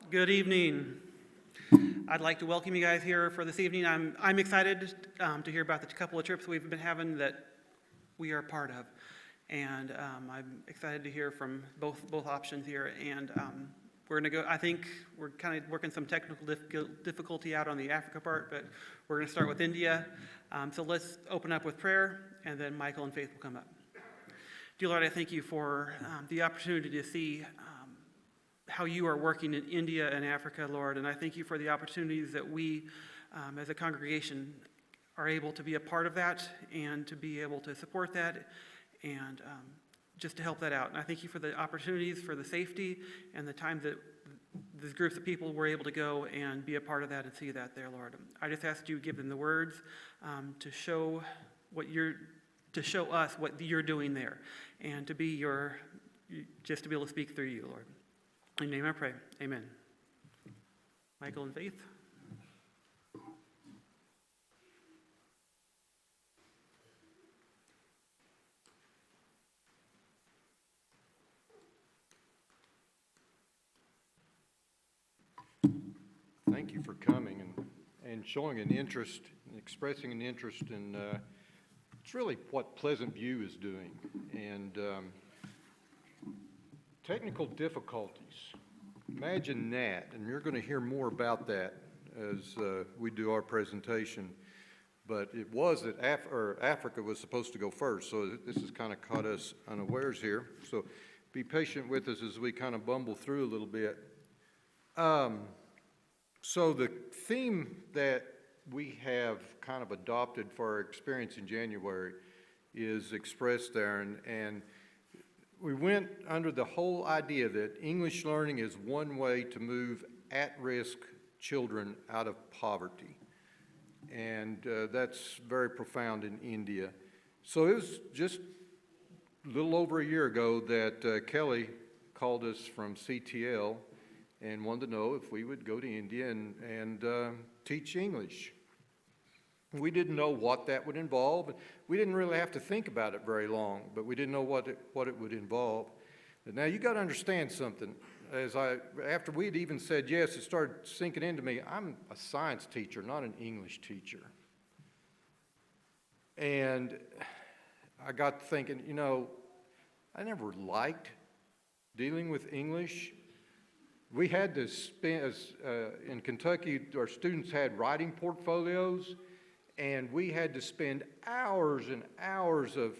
Good evening. I'd like to welcome you guys here for this evening. I'm excited to hear about the couple of trips we've been having that we are a part of, and I'm excited to hear from both options here. And we're going to go. I think we're kind of working some technical difficulty out on the Africa part, but we're going to start with India. So let's open up with prayer, and then Michael and Faith will come up. Dear Lord, I thank you for the opportunity to see how you are working in India and Africa, Lord, and I thank you for the opportunities that we, as a congregation, are able to be a part of that and to be able to support that and just to help that out. And I thank you for the opportunities, for the safety, and the time that these groups of people were able to go and be a part of that and see that there, Lord. I just ask you to give them the words to show us what you're doing there, and to be just to be able to speak through you, Lord. In your name I pray, amen. Michael and Faith. Thank you for coming and showing an interest, and expressing an interest in it's really what Pleasant View is doing. And technical difficulties. Imagine that, and you're going to hear more about that as we do our presentation. But it was that Africa was supposed to go first, so this has kind of caught us unawares here. So be patient with us as we kind of bumble through a little bit. So the theme that we have kind of adopted for our experience in January is expressed there, and we went under the whole idea that English learning is one way to move at-risk children out of poverty. And that's very profound in India. So it was just a little over a year ago that Kelly called us from CTL and wanted to know if we would go to India and teach English. We didn't know what that would involve. We didn't really have to think about it very long, but we didn't know what it would involve. But now you got to understand something. After we'd even said yes, it started sinking into me. I'm a science teacher, not an English teacher. And I got thinking, I never liked dealing with English. We had to spend, in Kentucky, our students had writing portfolios, and we had to spend hours and hours of,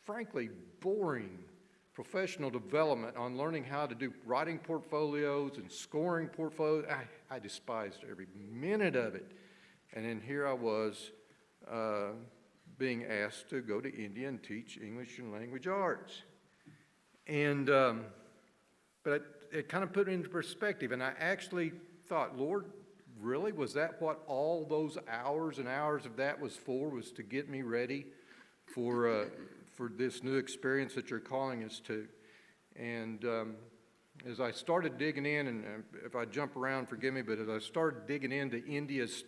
frankly, boring professional development on learning how to do writing portfolios and scoring portfolios. I despised every minute of it. And then here I was being asked to go to India and teach English and language arts. And, but it kind of put it into perspective, and I actually thought, Lord, really? Was that what all those hours and hours of that was for, was to get me ready for this new experience that you're calling us to? And as I started digging in, and if I jump around, forgive me, but as I started digging into India's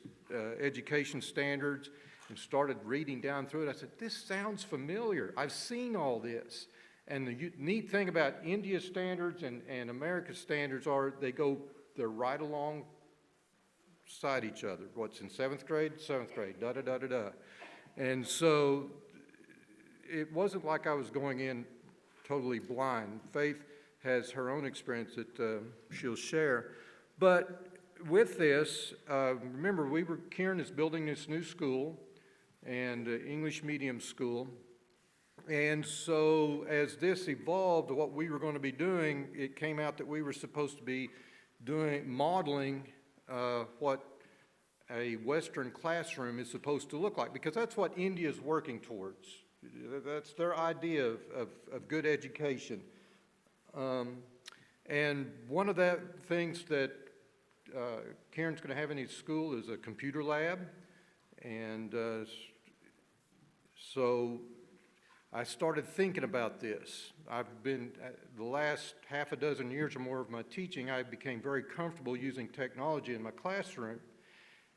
education standards and started reading down through it, I said, this sounds familiar. I've seen all this. And the neat thing about India's standards and America's standards are they're right alongside each other. What's in seventh grade, da-da-da-da-da. And so it wasn't like I was going in totally blind. Faith has her own experience that she'll share. But with this, remember, Kieran is building this new school, and English medium school. And so as this evolved, what we were going to be doing, it came out that we were supposed to be modeling what a Western classroom is supposed to look like, because that's what India is working towards. That's their idea of good education. And one of the things that Karen's going to have in his school is a computer lab. And so I started thinking about this. I've been, the last half a dozen years or more of my teaching, I became very comfortable using technology in my classroom.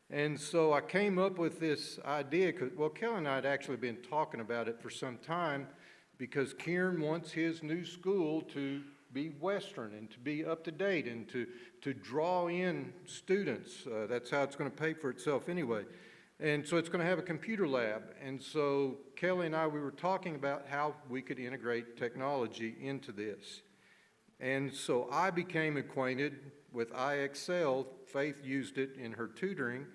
And so I came up with this idea, Kelly and I had actually been talking about it for some time, because Kieran wants his new school to be Western and to be up to date and to draw in students. That's how it's going to pay for itself anyway. And so it's going to have a computer lab. And so Kelly and I, we were talking about how we could integrate technology into this. And so I became acquainted with IXL. Faith used it in her tutoring,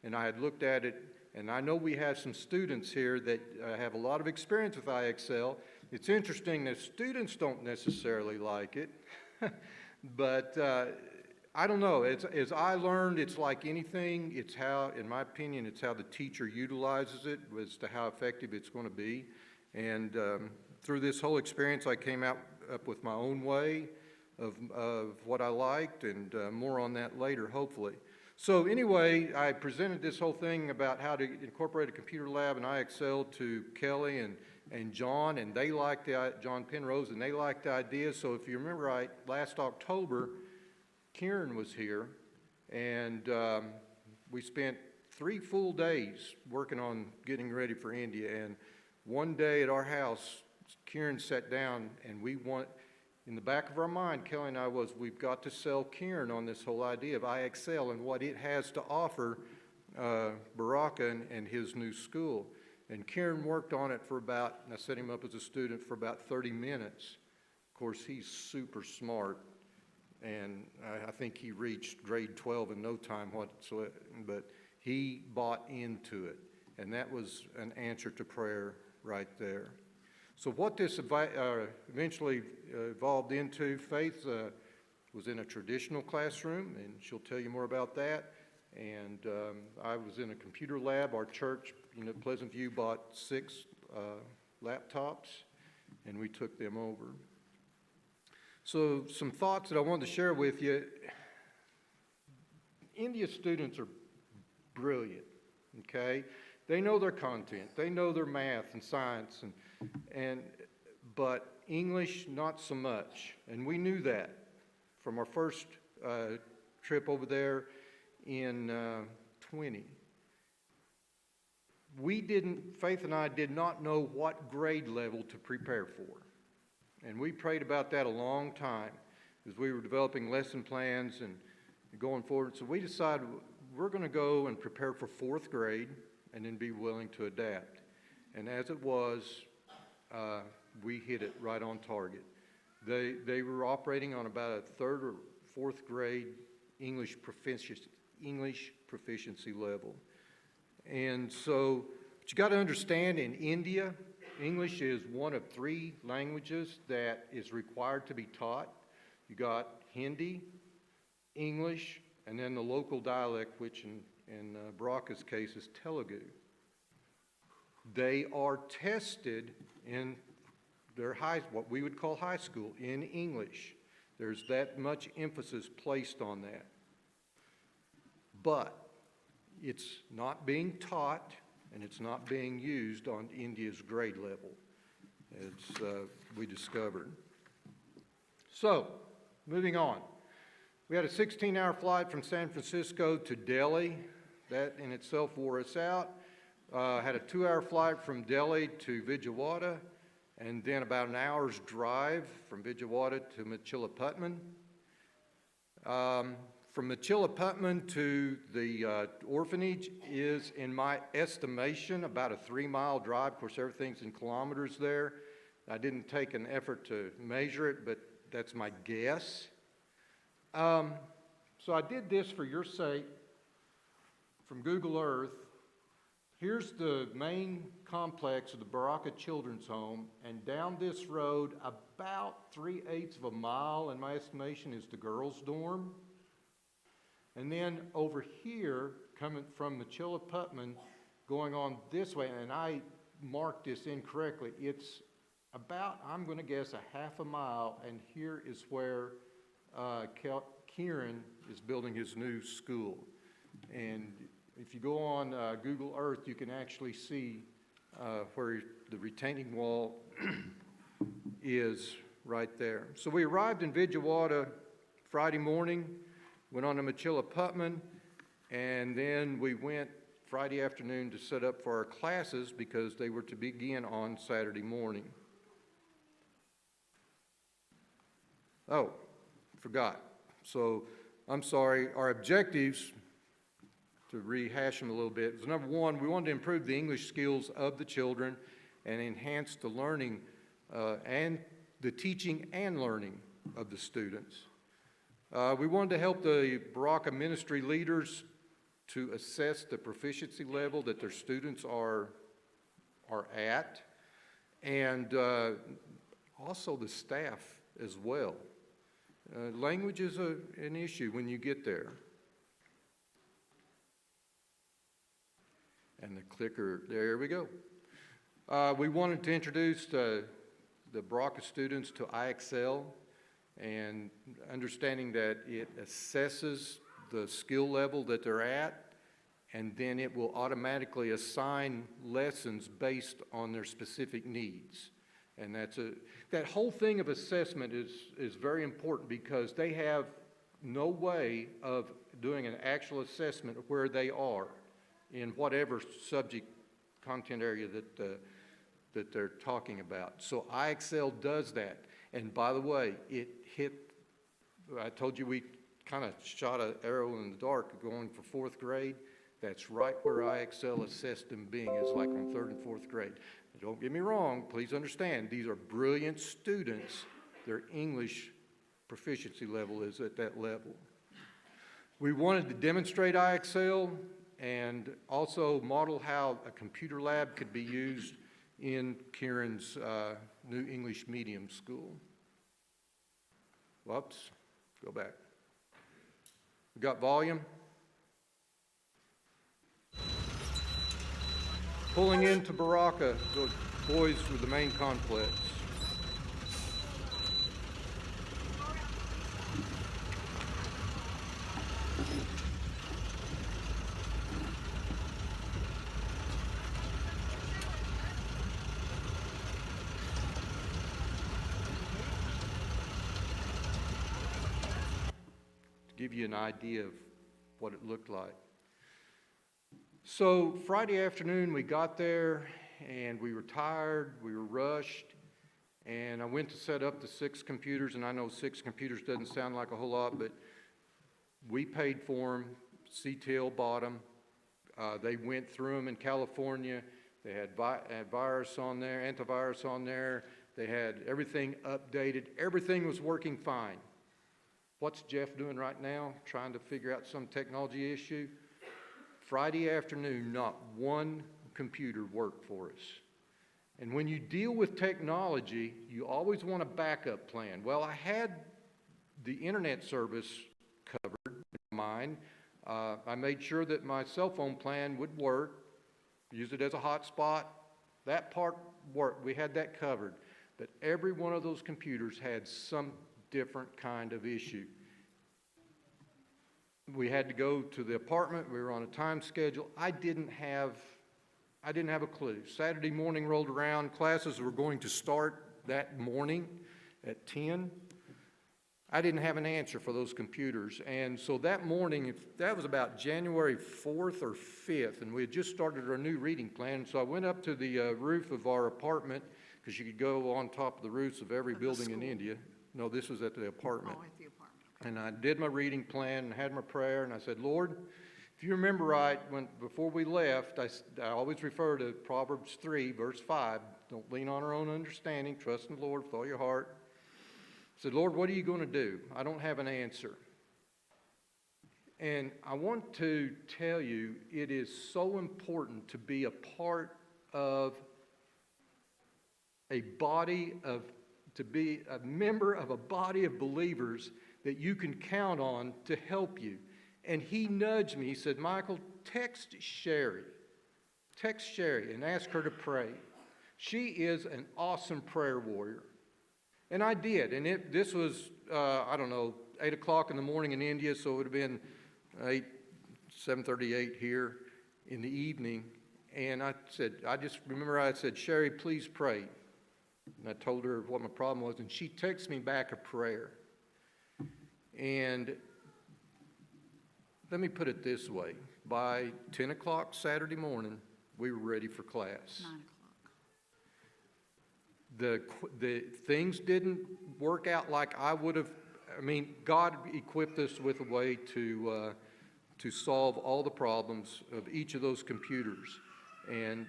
and I had looked at it, and I know we have some students here that have a lot of experience with IXL. It's interesting that students don't necessarily like it, but I don't know. As I learned, it's like anything. It's how, in my opinion, it's how the teacher utilizes it as to how effective it's going to be. And through this whole experience, I came up with my own way of what I liked, and more on that later, hopefully. So anyway, I presented this whole thing about how to incorporate a computer lab and IXL to Kelly and John, and they liked John Penrose, and they liked the idea. So if you remember right, last October, Kieran was here, and we spent 3 full days working on getting ready for India. And one day at our house, Kieran sat down, and in the back of our mind, Kelly and I, we've got to sell Kieran on this whole idea of IXL and what it has to offer Baraka and his new school. And Kieran worked on it for about, and I set him up as a student for about 30 minutes. Of course, he's super smart. And I think he reached grade 12 in no time whatsoever, but he bought into it. And that was an answer to prayer right there. So what this eventually evolved into, Faith was in a traditional classroom, and she'll tell you more about that. And I was in a computer lab. Our church, Pleasant View, bought 6 laptops, and we took them over. So some thoughts that I wanted to share with you. India students are brilliant, okay? They know their content. They know their math and science, but English, not so much. And we knew that from our first trip over there in 20. Faith and I did not know what grade level to prepare for. And we prayed about that a long time as we were developing lesson plans and going forward. So we decided we're going to go and prepare for 4th grade and then be willing to adapt. And as it was, we hit it right on target. They were operating on about a 3rd or 4th grade English proficiency level. And so, but you got to understand, in India, English is one of 3 languages that is required to be taught. You got Hindi, English, and then the local dialect, which in Baraka's case is Telugu. They are tested in their what we would call high school, in English. There's that much emphasis placed on that. But it's not being taught, and it's not being used on India's grade level, as we discovered. So, moving on. We had a 16-hour flight from San Francisco to Delhi. That in itself wore us out. Had a 2-hour flight from Delhi to Vijayawada, and then about an hour's drive from Vijayawada to Machilapatnam. From Machilapatnam to the orphanage is, in my estimation, about a 3-mile drive. Of course, everything's in kilometers there. I didn't take an effort to measure it, but that's my guess. So I did this for your sake from Google Earth. Here's the main complex of the Baraka Children's Home, and down this road, about 3/8 of a mile, in my estimation, is the girls' dorm. And then over here, coming from Machilapatnam, going on this way, and I marked this incorrectly, it's about, I'm going to guess, a half a mile, and here is where Kieran is building his new school. And if you go on Google Earth, you can actually see where the retaining wall is right there. So we arrived in Vijayawada Friday morning, went on to Machilapatnam, and then we went Friday afternoon to set up for our classes because they were to begin on Saturday morning. Oh, forgot. So, I'm sorry, our objectives, to rehash them a little bit, was number one, we wanted to improve the English skills of the children and enhance the learning and the teaching and learning of the students. We wanted to help the Baraka ministry leaders to assess the proficiency level that their students are at, and also the staff as well. Language is an issue when you get there. And the clicker, there we go. We wanted to introduce the Baraka students to IXL, and understanding that it assesses the skill level that they're at, and then it will automatically assign lessons based on their specific needs. And that whole thing of assessment is very important, because they have no way of doing an actual assessment of where they are in whatever subject content area that they're talking about. So IXL does that. And by the way, I told you we kind of shot an arrow in the dark going for fourth grade. That's right where IXL assessed them being, is like on third and fourth grade. Don't get me wrong, please understand, these are brilliant students. Their English proficiency level is at that level. We wanted to demonstrate IXL and also model how a computer lab could be used in Kieran's new English medium school. Whoops, go back. We got volume. Pulling into Baraka, the boys with the main complex. To give you an idea of what it looked like. So Friday afternoon we got there and we were tired, we were rushed, and I went to set up the 6 computers, and I know 6 computers doesn't sound like a whole lot, but we paid for them. CTL bought them. They went through them in California. They had virus on there, antivirus on there. They had everything updated. Everything was working fine. What's Jeff doing right now? Trying to figure out some technology issue. Friday afternoon, not one computer worked for us. And when you deal with technology, you always want a backup plan. Well, I had the internet service covered in mind. I made sure that my cell phone plan would work, use it as a hotspot. That part worked. We had that covered. But every one of those computers had some different kind of issue. We had to go to the apartment. We were on a time schedule. I didn't have a clue. Saturday morning rolled around. Classes were going to start that morning at 10. I didn't have an answer for those computers. And so that morning, that was about January 4th or 5th, and we had just started our new reading plan. So I went up to the roof of our apartment, because you could go on top of the roofs of every building in India. No, this was at the apartment. Oh, at the apartment. And I did my reading plan and had my prayer, and I said, Lord, if you remember right, before we left, I always refer to Proverbs 3, verse 5. Don't lean on our own understanding. Trust in the Lord with all your heart. I said, Lord, what are you going to do? I don't have an answer. And I want to tell you, it is so important to be a part of to be a member of a body of believers that you can count on to help you. And he nudged me. He said, Michael, text Sherry and ask her to pray. She is an awesome prayer warrior. And I did. And this was, 8 o'clock in the morning in India, so it would have been 7:38 here in the evening. And I said, Sherry, please pray. And I told her what my problem was, and she texted me back a prayer. And let me put it this way. By 10 o'clock Saturday morning, we were ready for class. 9 o'clock. the things didn't work out like I would have. I mean, God equipped us with a way to solve all the problems of each of those computers. And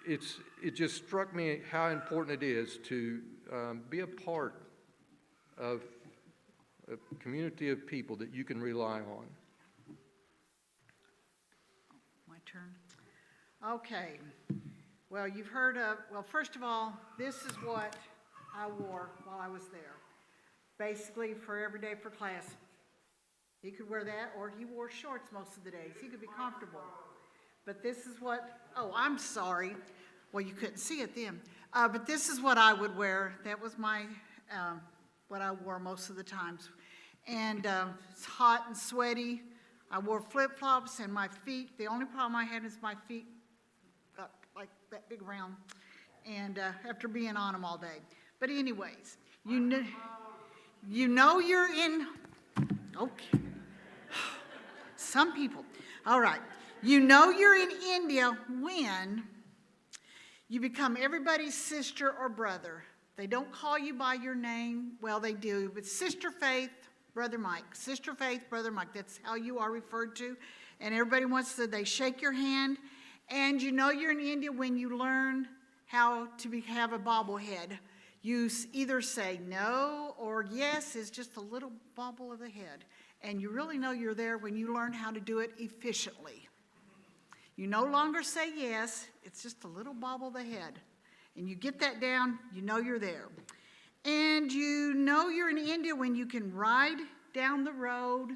it just struck me how important it is to be a part of a community of people that you can rely on. My turn. Okay. Well, you've heard of, well, first of all, this is what I wore while I was there. Basically for every day for class. He could wear that, or he wore shorts most of the days. He could be comfortable. But this is what, oh, I'm sorry. Well, you couldn't see it then. But this is what I would wear. That was my, what I wore most of the times. And it's hot and sweaty. I wore flip-flops and my feet. The only problem I had is my feet got like that big round. And after being on them all day. But anyways, you know you're in, okay. Some people, all right. You know you're in India when you become everybody's sister or brother. They don't call you by your name. Well, they do, but Sister Faith, Brother Mike. Sister Faith, Brother Mike. That's how you are referred to. And everybody wants to, they shake your hand. And you know you're in India when you learn how to have a bobblehead. You either say no or yes is just a little bobble of the head. And you really know you're there when you learn how to do it efficiently. You no longer say yes, it's just a little bobble of the head. And you get that down, you know you're there. And you know you're in India when you can ride down the road.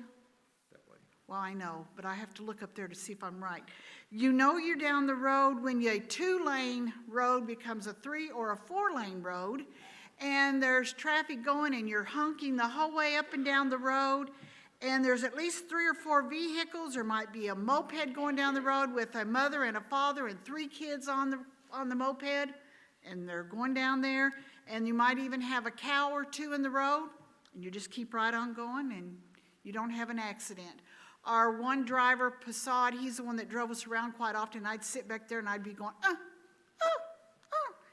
That way. Well, I know, but I have to look up there to see if I'm right. You know you're down the road when a 2-lane road becomes a 3 or a 4-lane road, and there's traffic going and you're honking the whole way up and down the road, and there's at least 3 or 4 vehicles. There might be a moped going down the road with a mother and a father and 3 kids on the moped, and they're going down there, and you might even have a cow or 2 in the road, and you just keep right on going, and you don't have an accident. Our one driver, Passad, he's the one that drove us around quite often. I'd sit back there and I'd be going, oh.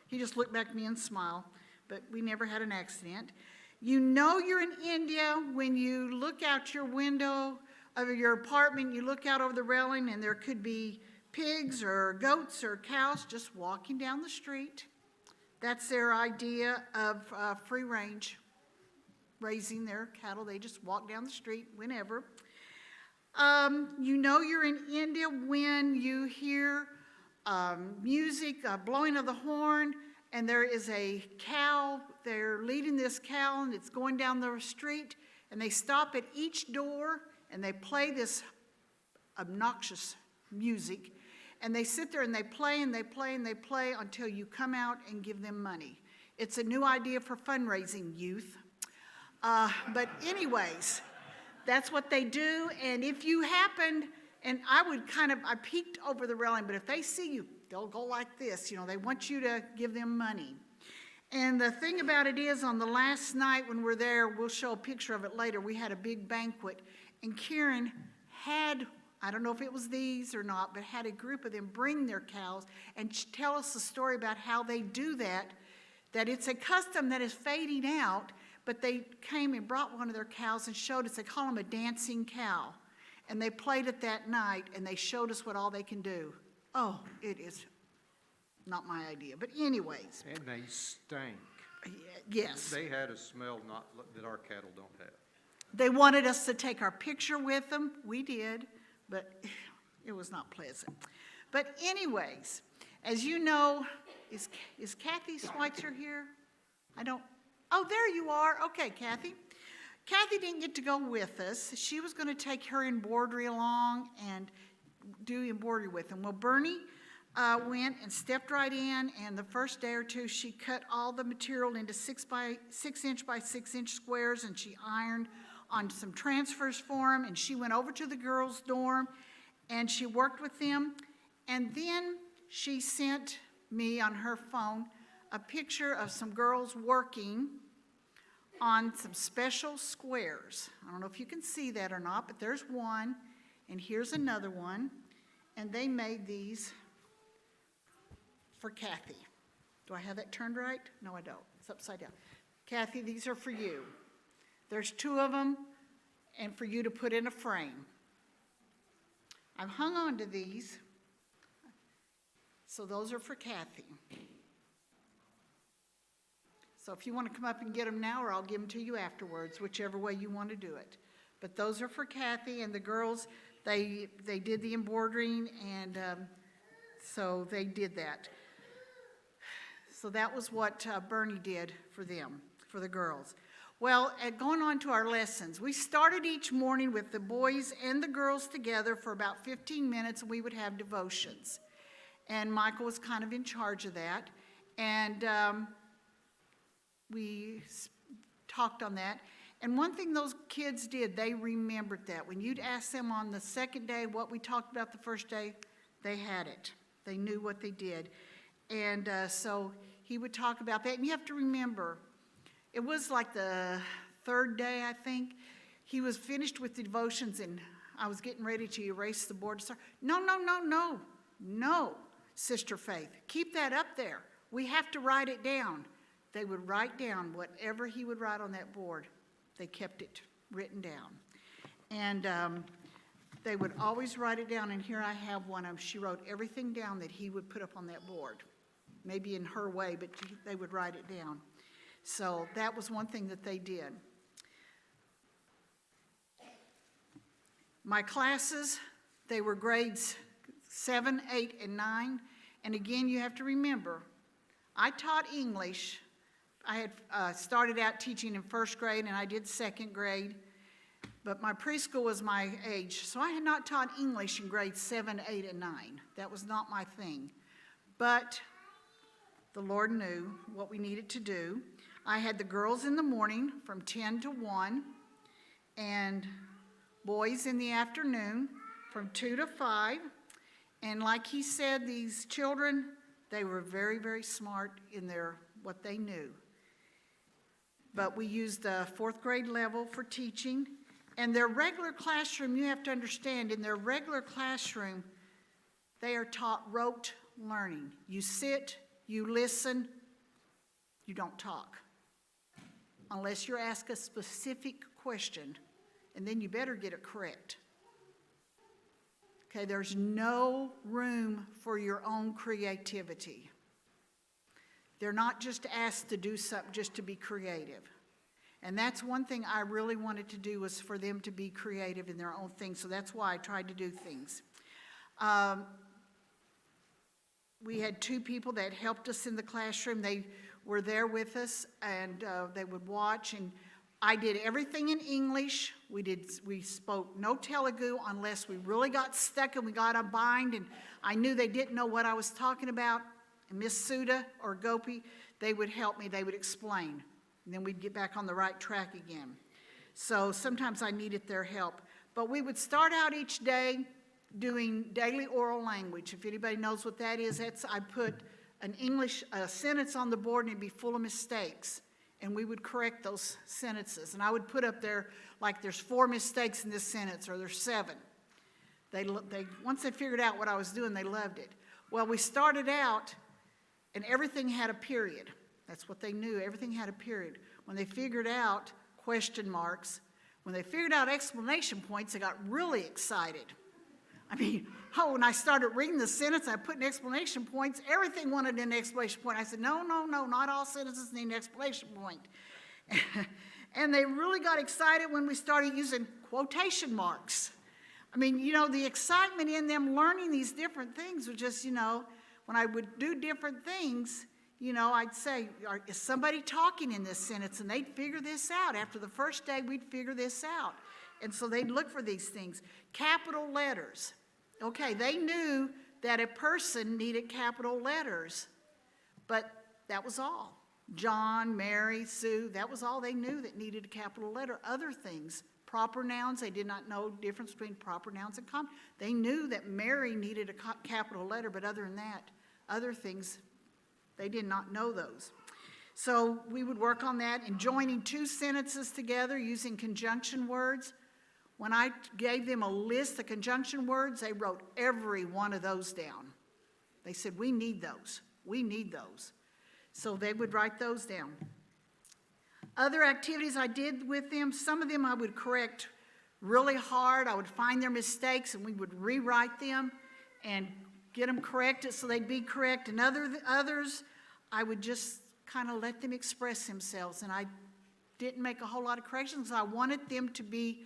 He just looked back at me and smiled, but we never had an accident. You know you're in India when you look out your window of your apartment, you look out over the railing, and there could be pigs or goats or cows just walking down the street. That's their idea of free range, raising their cattle. They just walk down the street whenever. You know you're in India when you hear music, blowing of the horn, and there is a cow. They're leading this cow, and it's going down the street, and they stop at each door, and they play this obnoxious music, and they sit there and they play and they play and they play until you come out and give them money. It's a new idea for fundraising, youth. But anyways, that's what they do, and if you happened, and I peeked over the railing, but if they see you, they'll go like this. They want you to give them money. And the thing about it is, on the last night when we're there, we'll show a picture of it later, we had a big banquet, and Karen had, I don't know if it was these or not, but had a group of them bring their cows and tell us a story about how they do that it's a custom that is fading out, but they came and brought one of their cows and showed us. They call them a dancing cow. And they played it that night, and they showed us what all they can do. Oh, it is not my idea. But anyways. And they stank. Yes. They had a smell that our cattle don't have. They wanted us to take our picture with them. We did, but it was not pleasant. But anyways, as you know, is Kathy Schweitzer here? Oh, there you are. Okay, Kathy. Kathy didn't get to go with us. She was going to take her embroidery along and do embroidery with them. Well, Bernie went and stepped right in, and the first day or two, she cut all the material into 6 inch by 6 inch squares, and she ironed on some transfers for them, and she went over to the girls' dorm, and she worked with them, and then she sent me on her phone a picture of some girls working on some special squares. I don't know if you can see that or not, but there's one, and here's another one, and they made these for Kathy. Do I have that turned right? No, I don't. It's upside down. Kathy, these are for you. There's 2 of them, and for you to put in a frame. I've hung on to these, so those are for Kathy. So if you want to come up and get them now, or I'll give them to you afterwards, whichever way you want to do it. But those are for Kathy, and the girls, they did the embroidering, and so they did that. So that was what Bernie did for them, for the girls. Well, going on to our lessons, we started each morning with the boys and the girls together for about 15 minutes, and we would have devotions. And Michael was kind of in charge of that, and we talked on that. And one thing those kids did, they remembered that. When you'd ask them on the second day what we talked about the first day, they had it. They knew what they did. And so he would talk about that. And you have to remember, it was like the 3rd day, I think. He was finished with the devotions, and I was getting ready to erase the board. No, Sister Faith. Keep that up there. We have to write it down. They would write down whatever he would write on that board. They kept it written down. And they would always write it down, and here I have one of them. She wrote everything down that he would put up on that board. Maybe in her way, but they would write it down. So that was one thing that they did. My classes, they were grades 7, 8, and 9. And again, you have to remember, I taught English. I had started out teaching in 1st grade, and I did 2nd grade. But my preschool was my age, so I had not taught English in grades 7, 8, and 9. That was not my thing. But the Lord knew what we needed to do. I had the girls in the morning from 10 to 1, and boys in the afternoon from 2 to 5. And like he said, these children, they were very, very smart in what they knew. But we used the 4th grade level for teaching. And their regular classroom, you have to understand, in their regular classroom, they are taught rote learning. You sit, you listen, you don't talk. Unless you're asked a specific question, and then you better get it correct. Okay, there's no room for your own creativity. They're not just asked to do something just to be creative. And that's one thing I really wanted to do, was for them to be creative in their own things. So that's why I tried to do things. We had 2 people that helped us in the classroom. They were there with us, and they would watch. And I did everything in English. We spoke no Telugu unless we really got stuck and we got a bind, and I knew they didn't know what I was talking about. And Miss Suda or Gopi, they would help me. They would explain. And then we'd get back on the right track again. So sometimes I needed their help. But we would start out each day doing daily oral language. If anybody knows what that is, I put an English sentence on the board, and it'd be full of mistakes. And we would correct those sentences. And I would put up there, like, there's 4 mistakes in this sentence, or there's 7. Once they figured out what I was doing, they loved it. Well, we started out, and everything had a period. That's what they knew. Everything had a period. When they figured out question marks, when they figured out exclamation points, they got really excited. I mean, when I started reading the sentence, I put in exclamation points. Everything wanted an exclamation point. I said, no, not all sentences need an exclamation point. And they really got excited when we started using quotation marks. I mean, the excitement in them learning these different things was just, when I would do different things, I'd say, is somebody talking in this sentence? And they'd figure this out. After the first day, we'd figure this out. And so they'd look for these things. Capital letters. Okay, they knew that a person needed capital letters, but that was all. John, Mary, Sue, that was all they knew that needed a capital letter. Other things, proper nouns, they did not know the difference between proper nouns and common. They knew that Mary needed a capital letter, but other than that, other things, they did not know those. So we would work on that and joining 2 sentences together using conjunction words. When I gave them a list of conjunction words, they wrote every one of those down. They said, we need those. We need those. So they would write those down. Other activities I did with them, some of them I would correct really hard. I would find their mistakes and we would rewrite them and get them corrected so they'd be correct. And others, I would just kind of let them express themselves. And I didn't make a whole lot of corrections. I wanted them to be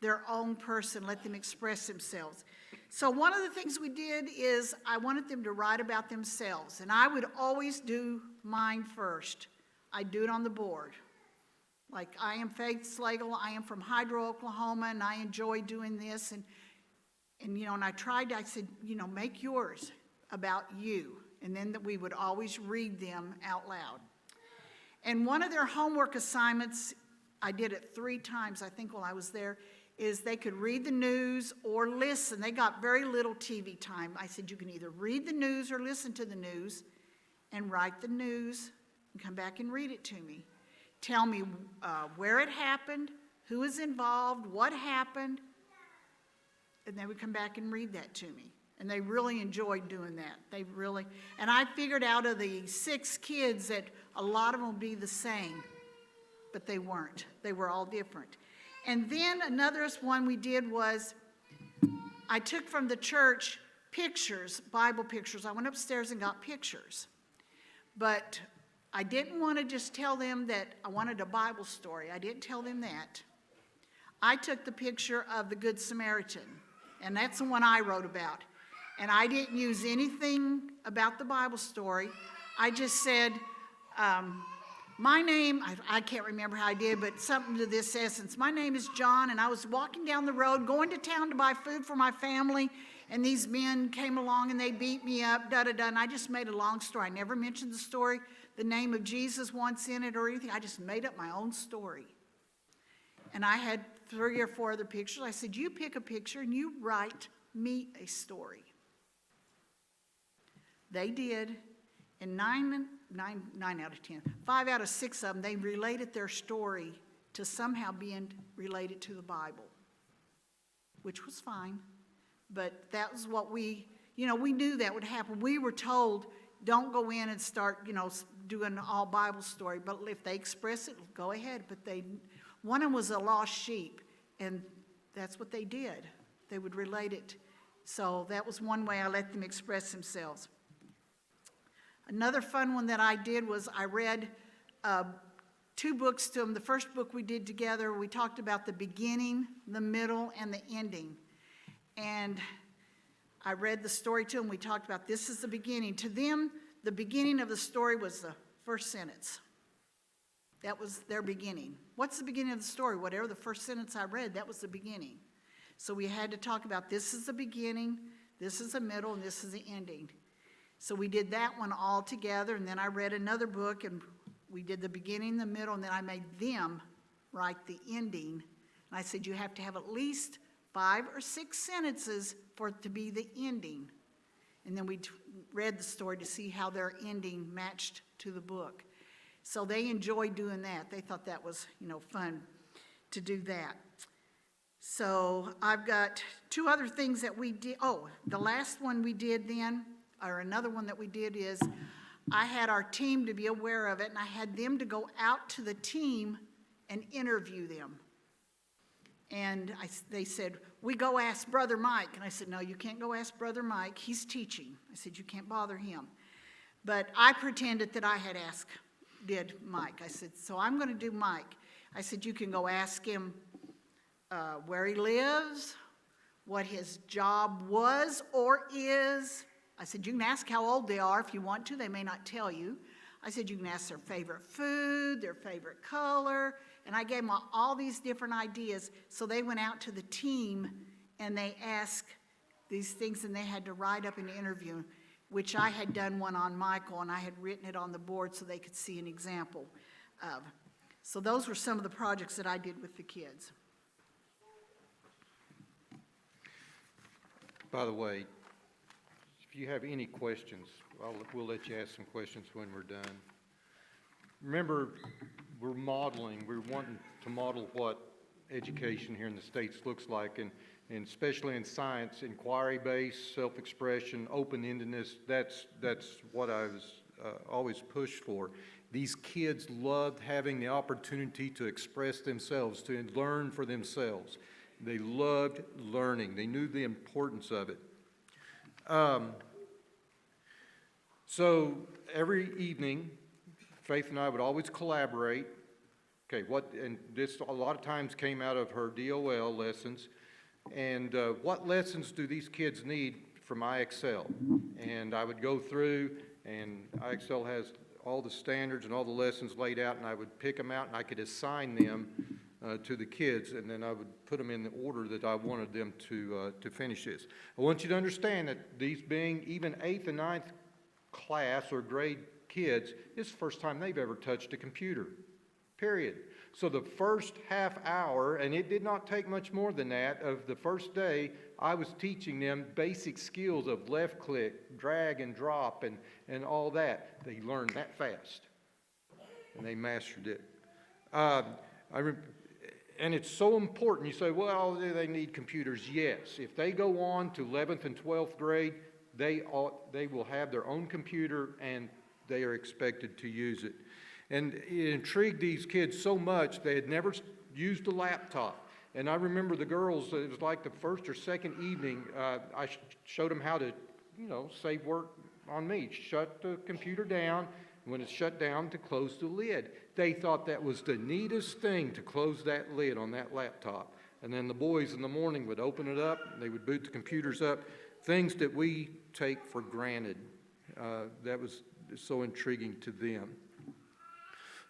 their own person, let them express themselves. So one of the things we did is I wanted them to write about themselves. And I would always do mine first. I'd do it on the board. Like, I am Faith Slagle, I am from Hydro, Oklahoma, and I enjoy doing this. And I said, make yours about you. And then we would always read them out loud. And one of their homework assignments, I did it 3 times, I think, while I was there, is they could read the news or listen. They got very little TV time. I said, you can either read the news or listen to the news and write the news and come back and read it to me. Tell me where it happened, who was involved, what happened, and they would come back and read that to me. And they really enjoyed doing that. And I figured out of the 6 kids that a lot of them would be the same, but they weren't. They were all different. And then another one we did was, I took from the church pictures, Bible pictures. I went upstairs and got pictures. But I didn't want to just tell them that I wanted a Bible story. I didn't tell them that. I took the picture of the Good Samaritan, and that's the one I wrote about. And I didn't use anything about the Bible story. I just said, my name, I can't remember how I did, but something to this essence. My name is John, and I was walking down the road, going to town to buy food for my family, and these men came along and they beat me up, da-da-da, and I just made a long story. I never mentioned the story, the name of Jesus once in it or anything. I just made up my own story. And I had 3 or 4 other pictures. I said, you pick a picture and you write me a story. They did, and 9 out of 10, 5 out of 6 of them, they related their story to somehow being related to the Bible, which was fine. But that was what we knew that would happen. We were told, don't go in and start, doing an all Bible story. But if they express it, go ahead. But one of them was a lost sheep, and that's what they did. They would relate it. So that was one way I let them express themselves. Another fun one that I did was I read 2 books to them. The first book we did together, we talked about the beginning, the middle, and the ending. And I read the story to them. We talked about this is the beginning. To them, the beginning of the story was the first sentence. That was their beginning. What's the beginning of the story? Whatever the first sentence I read, that was the beginning. So we had to talk about this is the beginning, this is the middle, and this is the ending. So we did that one all together, and then I read another book, and we did the beginning, the middle, and then I made them write the ending. And I said, you have to have at least 5 or 6 sentences for it to be the ending. And then we read the story to see how their ending matched to the book. So they enjoyed doing that. They thought that was, fun to do that. So I've got 2 other things that we did. Oh, the last one we did then, or another one that we did is I had our team to be aware of it, and I had them to go out to the team and interview them. And they said, we go ask Brother Mike. And I said, no, you can't go ask Brother Mike. He's teaching. I said, you can't bother him. But I pretended that I had did Mike. I said, so I'm going to do Mike. I said, you can go ask him where he lives, what his job was or is. I said, you can ask how old they are if you want to. They may not tell you. I said, you can ask their favorite food, their favorite color. And I gave them all these different ideas. So they went out to the team and they asked these things, and they had to write up an interview, which I had done one on Michael, and I had written it on the board so they could see an example of. So those were some of the projects that I did with the kids. By the way, if you have any questions, we'll let you ask some questions when we're done. Remember, we're wanting to model what education here in the States looks like, and especially in science, inquiry-based, self-expression, open-endedness, that's what I was always pushed for. These kids loved having the opportunity to express themselves, to learn for themselves. They loved learning. They knew the importance of it. So every evening, Faith and I would always collaborate. Okay, and this a lot of times came out of her DOL lessons. And what lessons do these kids need from IXL? And I would go through, and IXL has all the standards and all the lessons laid out, and I would pick them out, and I could assign them to the kids, and then I would put them in the order that I wanted them to finish this. I want you to understand that these being even 8th and 9th class or grade kids, this is the first time they've ever touched a computer, period. So the first half hour, and it did not take much more than that, of the first day, I was teaching them basic skills of left click, drag and drop, and all that. They learned that fast, and they mastered it. And it's so important. You say, well, they need computers. Yes. If they go on to 11th and 12th grade, they will have their own computer, and they are expected to use it. And it intrigued these kids so much, they had never used a laptop. And I remember the girls, it was like the first or second evening, I showed them how to, save work on me. Shut the computer down. When it's shut down, to close the lid. They thought that was the neatest thing, to close that lid on that laptop. And then the boys in the morning would open it up, they would boot the computers up, things that we take for granted. That was so intriguing to them.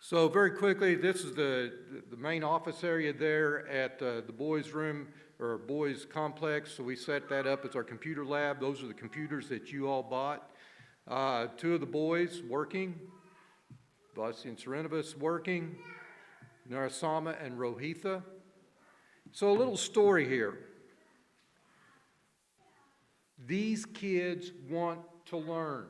So very quickly, this is the main office area there at the boys' room or boys' complex. So we set that up as our computer lab. Those are the computers that you all bought. Two of the boys working, Vasi and Serenibus working, Narasama and Rohitha. So a little story here. These kids want to learn.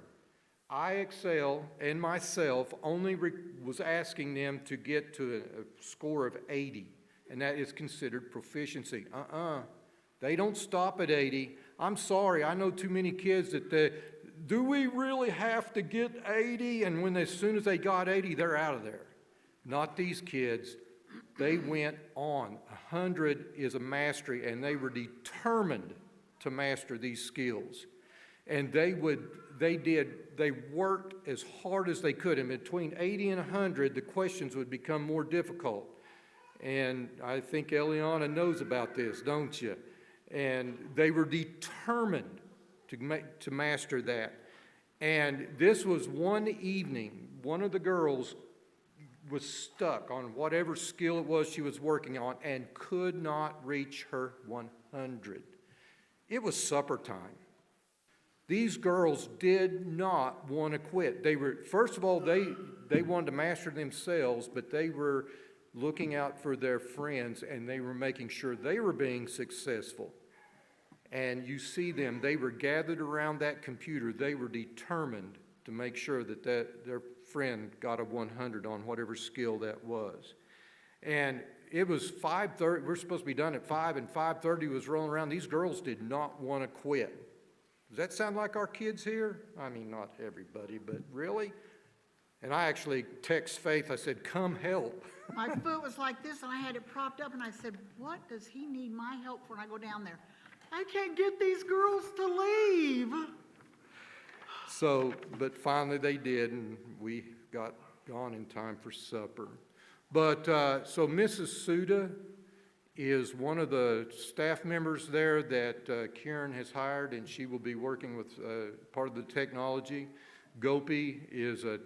IXL and myself only was asking them to get to a score of 80, and that is considered proficiency. They don't stop at 80. I'm sorry, I know too many kids that do we really have to get 80? And as soon as they got 80, they're out of there. Not these kids. They went on. 100 is a mastery, and they were determined to master these skills. And they worked as hard as they could. And between 80 and 100, the questions would become more difficult. And I think Eliana knows about this, don't you? And they were determined to master that. And this was one evening, one of the girls was stuck on whatever skill it was she was working on and could not reach her 100. It was supper time. These girls did not want to quit. First of all, they wanted to master themselves, but they were looking out for their friends, and they were making sure they were being successful. And you see them, they were gathered around that computer. They were determined to make sure that their friend got a 100 on whatever skill that was. And it was 5:30. We're supposed to be done at 5, and 5:30 was rolling around. These girls did not want to quit. Does that sound like our kids here? I mean, not everybody, but really? And I actually text Faith. I said, come help. My foot was like this, and I had it propped up, and I said, what does he need my help for when I go down there? I can't get these girls to leave. So, but finally they did, and we got gone in time for supper. But, so Mrs. Suda is one of the staff members there that Karen has hired, and she will be working with part of the technology. Gopi is a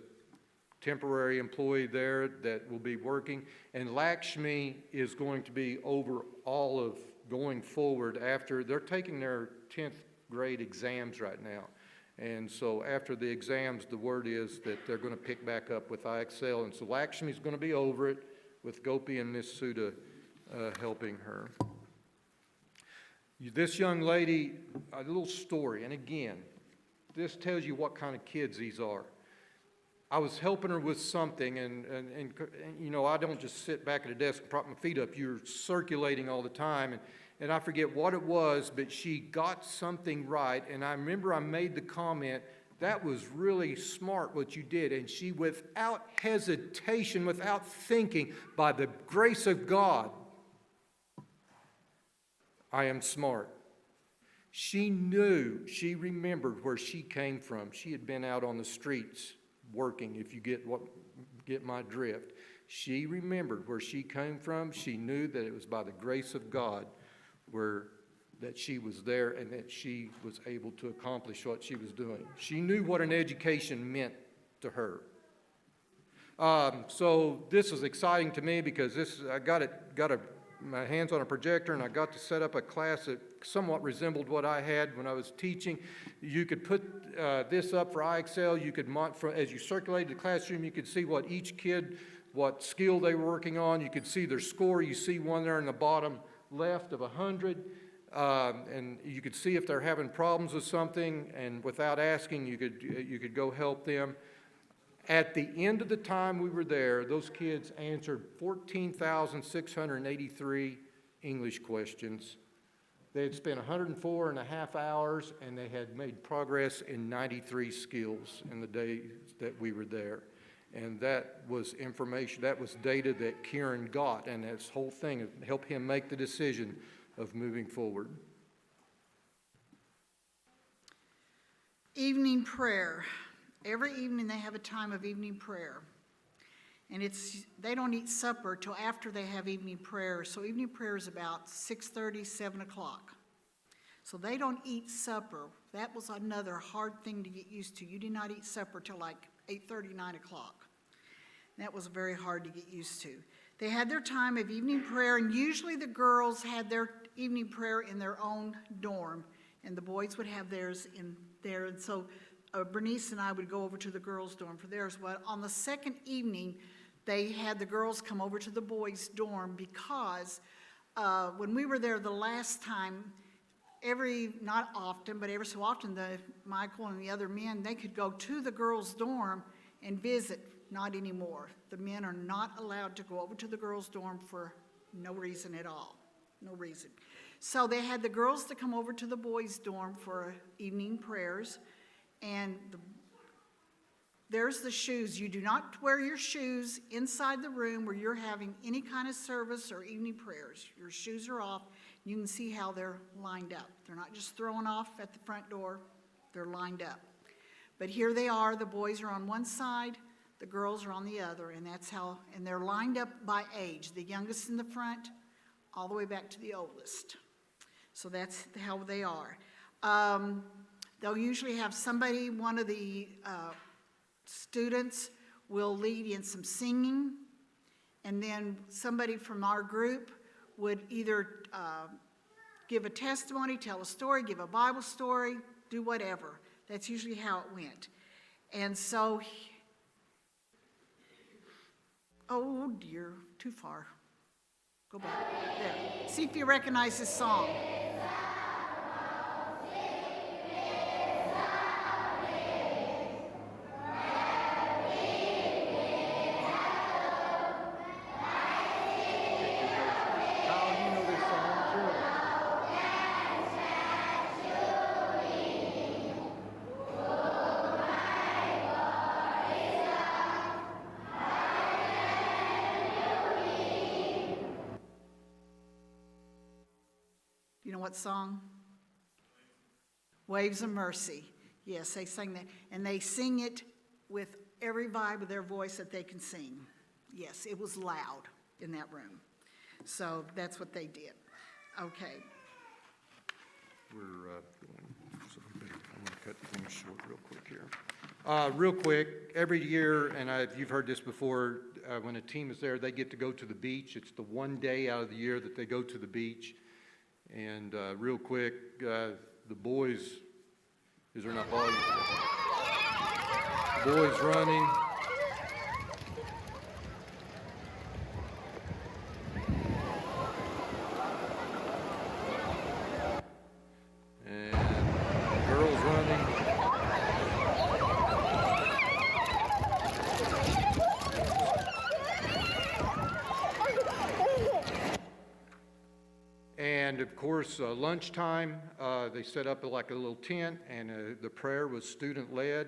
temporary employee there that will be working, and Lakshmi is going to be over all of going forward after they're taking their 10th grade exams right now. And so after the exams, the word is that they're going to pick back up with IXL, and so Lakshmi's going to be over it with Gopi and Miss Suda helping her. This young lady, a little story, and again, this tells you what kind of kids these are. I was helping her with something, and you know, I don't just sit back at a desk and prop my feet up. You're circulating all the time, and I forget what it was, but she got something right, and I remember I made the comment, that was really smart what you did. And she, without hesitation, without thinking, by the grace of God, I am smart. She knew, she remembered where she came from. She had been out on the streets working, if you get my drift. She remembered where she came from. She knew that it was by the grace of God that she was there and that she was able to accomplish what she was doing. She knew what an education meant to her. So this is exciting to me because I got my hands on a projector, and I got to set up a class that somewhat resembled what I had when I was teaching. You could put this up for IXL. You could, as you circulated the classroom, you could see what each kid, what skill they were working on. You could see their score. You see one there in the bottom left of 100. And you could see if they're having problems with something, and without asking, you could go help them. At the end of the time we were there, those kids answered 14,683 English questions. They had spent 104 and a half hours, and they had made progress in 93 skills in the days that we were there. And that was information, that was data that Kieran got, and this whole thing helped him make the decision of moving forward. Evening prayer. Every evening they have a time of evening prayer. And they don't eat supper till after they have evening prayer. So evening prayer is about 6:30, 7 o'clock. So they don't eat supper. That was another hard thing to get used to. You did not eat supper till like 8:30, 9 o'clock. That was very hard to get used to. They had their time of evening prayer, and usually the girls had their evening prayer in their own dorm, and the boys would have theirs in there. And so Bernice and I would go over to the girls' dorm for theirs. Well, on the second evening, they had the girls come over to the boys' dorm because when we were there the last time, not often, but every so often, Michael and the other men, they could go to the girls' dorm and visit. Not anymore. The men are not allowed to go over to the girls' dorm for no reason at all. No reason. So they had the girls to come over to the boys' dorm for evening prayers. And there's the shoes. You do not wear your shoes inside the room where you're having any kind of service or evening prayers. Your shoes are off. You can see how they're lined up. They're not just thrown off at the front door. They're lined up. But here they are. The boys are on one side. The girls are on the other. And they're lined up by age. The youngest in the front, all the way back to the oldest. So that's how they are. They'll usually have somebody, one of the students will lead in some singing, and then somebody from our group would either give a testimony, tell a story, give a Bible story, do whatever. That's usually how it went. And so, oh dear, too far. Go back. There. See if you recognize this song. What song? Waves of Mercy. Yes, they sing that. And they sing it with every vibe of their voice that they can sing. Yes, it was loud in that room. So that's what they did. Okay. I'm going to cut things short real quick here. Real quick, every year, and you've heard this before, when a team is there, they get to go to the beach. It's the one day out of the year that they go to the beach. And real quick, the boys, is there not volume? Boys running. And girls running. And of course, lunchtime, they set up like a little tent, and the prayer was student-led,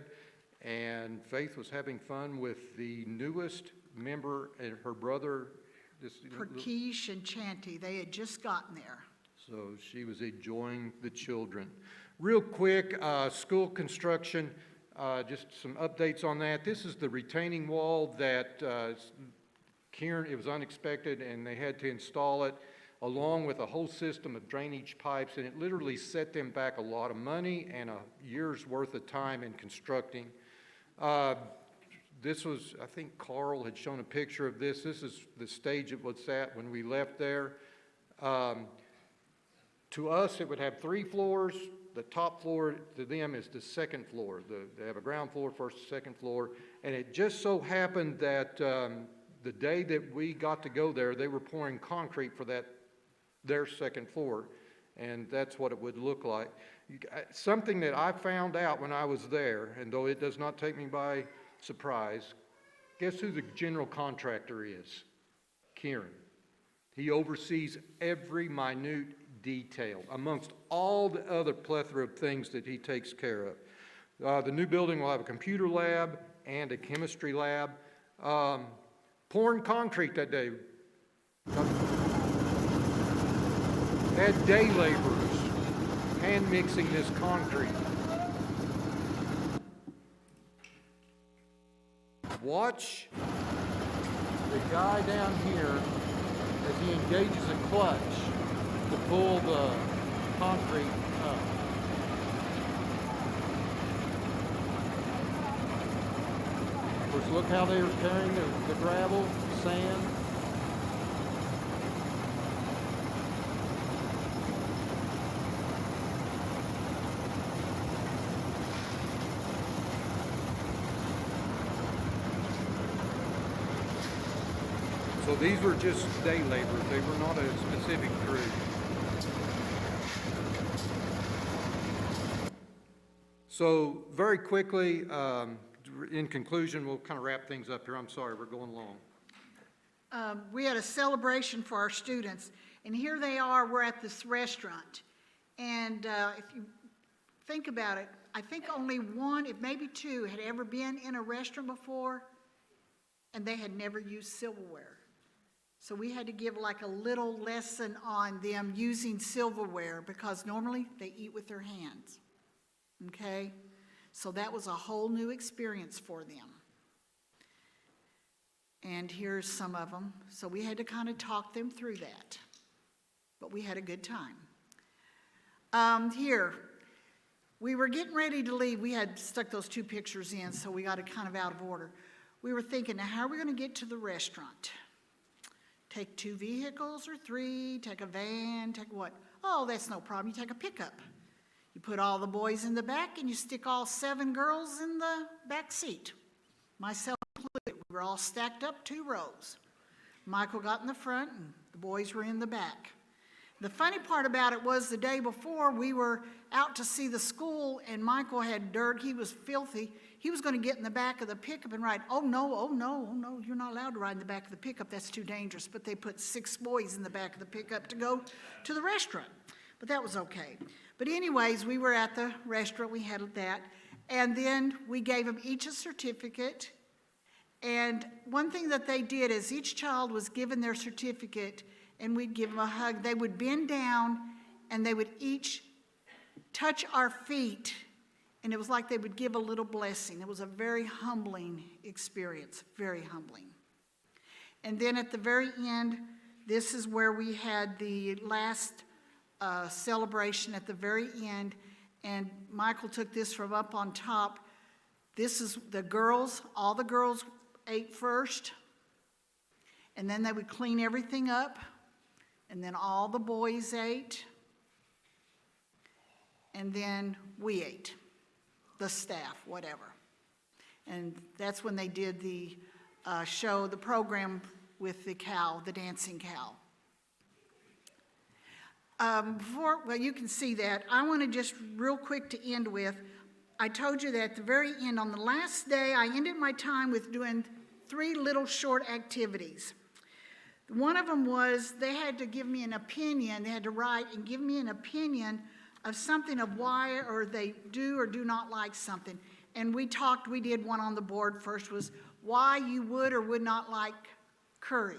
and Faith was having fun with the newest member and her brother. Perkish and Chanty, they had just gotten there. So she was enjoying the children. Real quick, school construction, just some updates on that. This is the retaining wall that Kieran, it was unexpected, and they had to install it along with a whole system of drainage pipes, and it literally set them back a lot of money and a year's worth of time in constructing. This was, I think Carl had shown a picture of this. This is the stage it was at when we left there. To us, it would have 3 floors. The top floor to them is the second floor. They have a ground floor, first, second floor. And it just so happened that the day that we got to go there, they were pouring concrete for their second floor. And that's what it would look like. Something that I found out when I was there, and though it does not take me by surprise, guess who the general contractor is? Kieran. He oversees every minute detail amongst all the other plethora of things that he takes care of. The new building will have a computer lab and a chemistry lab. Pouring concrete that day. Had day laborers hand mixing this concrete. Watch the guy down here as he engages a clutch to pull the concrete up. Of course, look how they were carrying the gravel, sand. So these were just day laborers. They were not a specific crew. So very quickly, in conclusion, we'll kind of wrap things up here. I'm sorry, we're going long. We had a celebration for our students, and here they are, we're at this restaurant. And if you think about it, I think only one, if maybe two, had ever been in a restaurant before, and they had never used silverware. So we had to give like a little lesson on them using silverware, because normally they eat with their hands, okay? So that was a whole new experience for them. And here's some of them. So we had to kind of talk them through that, but we had a good time. Here, we were getting ready to leave. We had stuck those 2 pictures in, so we got it kind of out of order. We were thinking, now how are we going to get to the restaurant? Take 2 vehicles or 3, take a van, take what? Oh, that's no problem. You take a pickup. You put all the boys in the back and you stick all 7 girls in the back seat, myself included. We were all stacked up 2 rows. Michael got in the front and the boys were in the back. The funny part about it was the day before we were out to see the school, and Michael had dirt. He was filthy. He was going to get in the back of the pickup and ride. Oh no, you're not allowed to ride in the back of the pickup. That's too dangerous. But they put 6 boys in the back of the pickup to go to the restaurant. But that was okay. But anyways, we were at the restaurant. We had that. And then we gave them each a certificate. And one thing that they did is each child was given their certificate, and we'd give them a hug. They would bend down, and they would each touch our feet, and it was like they would give a little blessing. It was a very humbling experience, very humbling. And then at the very end, this is where we had the last celebration at the very end, and Michael took this from up on top. This is the girls. All the girls ate first, and then they would clean everything up, and then all the boys ate, and then we ate, the staff, whatever. And that's when they did the show, the program with the cow, the dancing cow. Well, you can see that. I want to just real quick to end with, I told you that at the very end, on the last day, I ended my time with doing 3 little short activities. One of them was they had to give me an opinion, they had to write and give me an opinion of something of why or they do or do not like something. And we did one on the board first was why you would or would not like curry.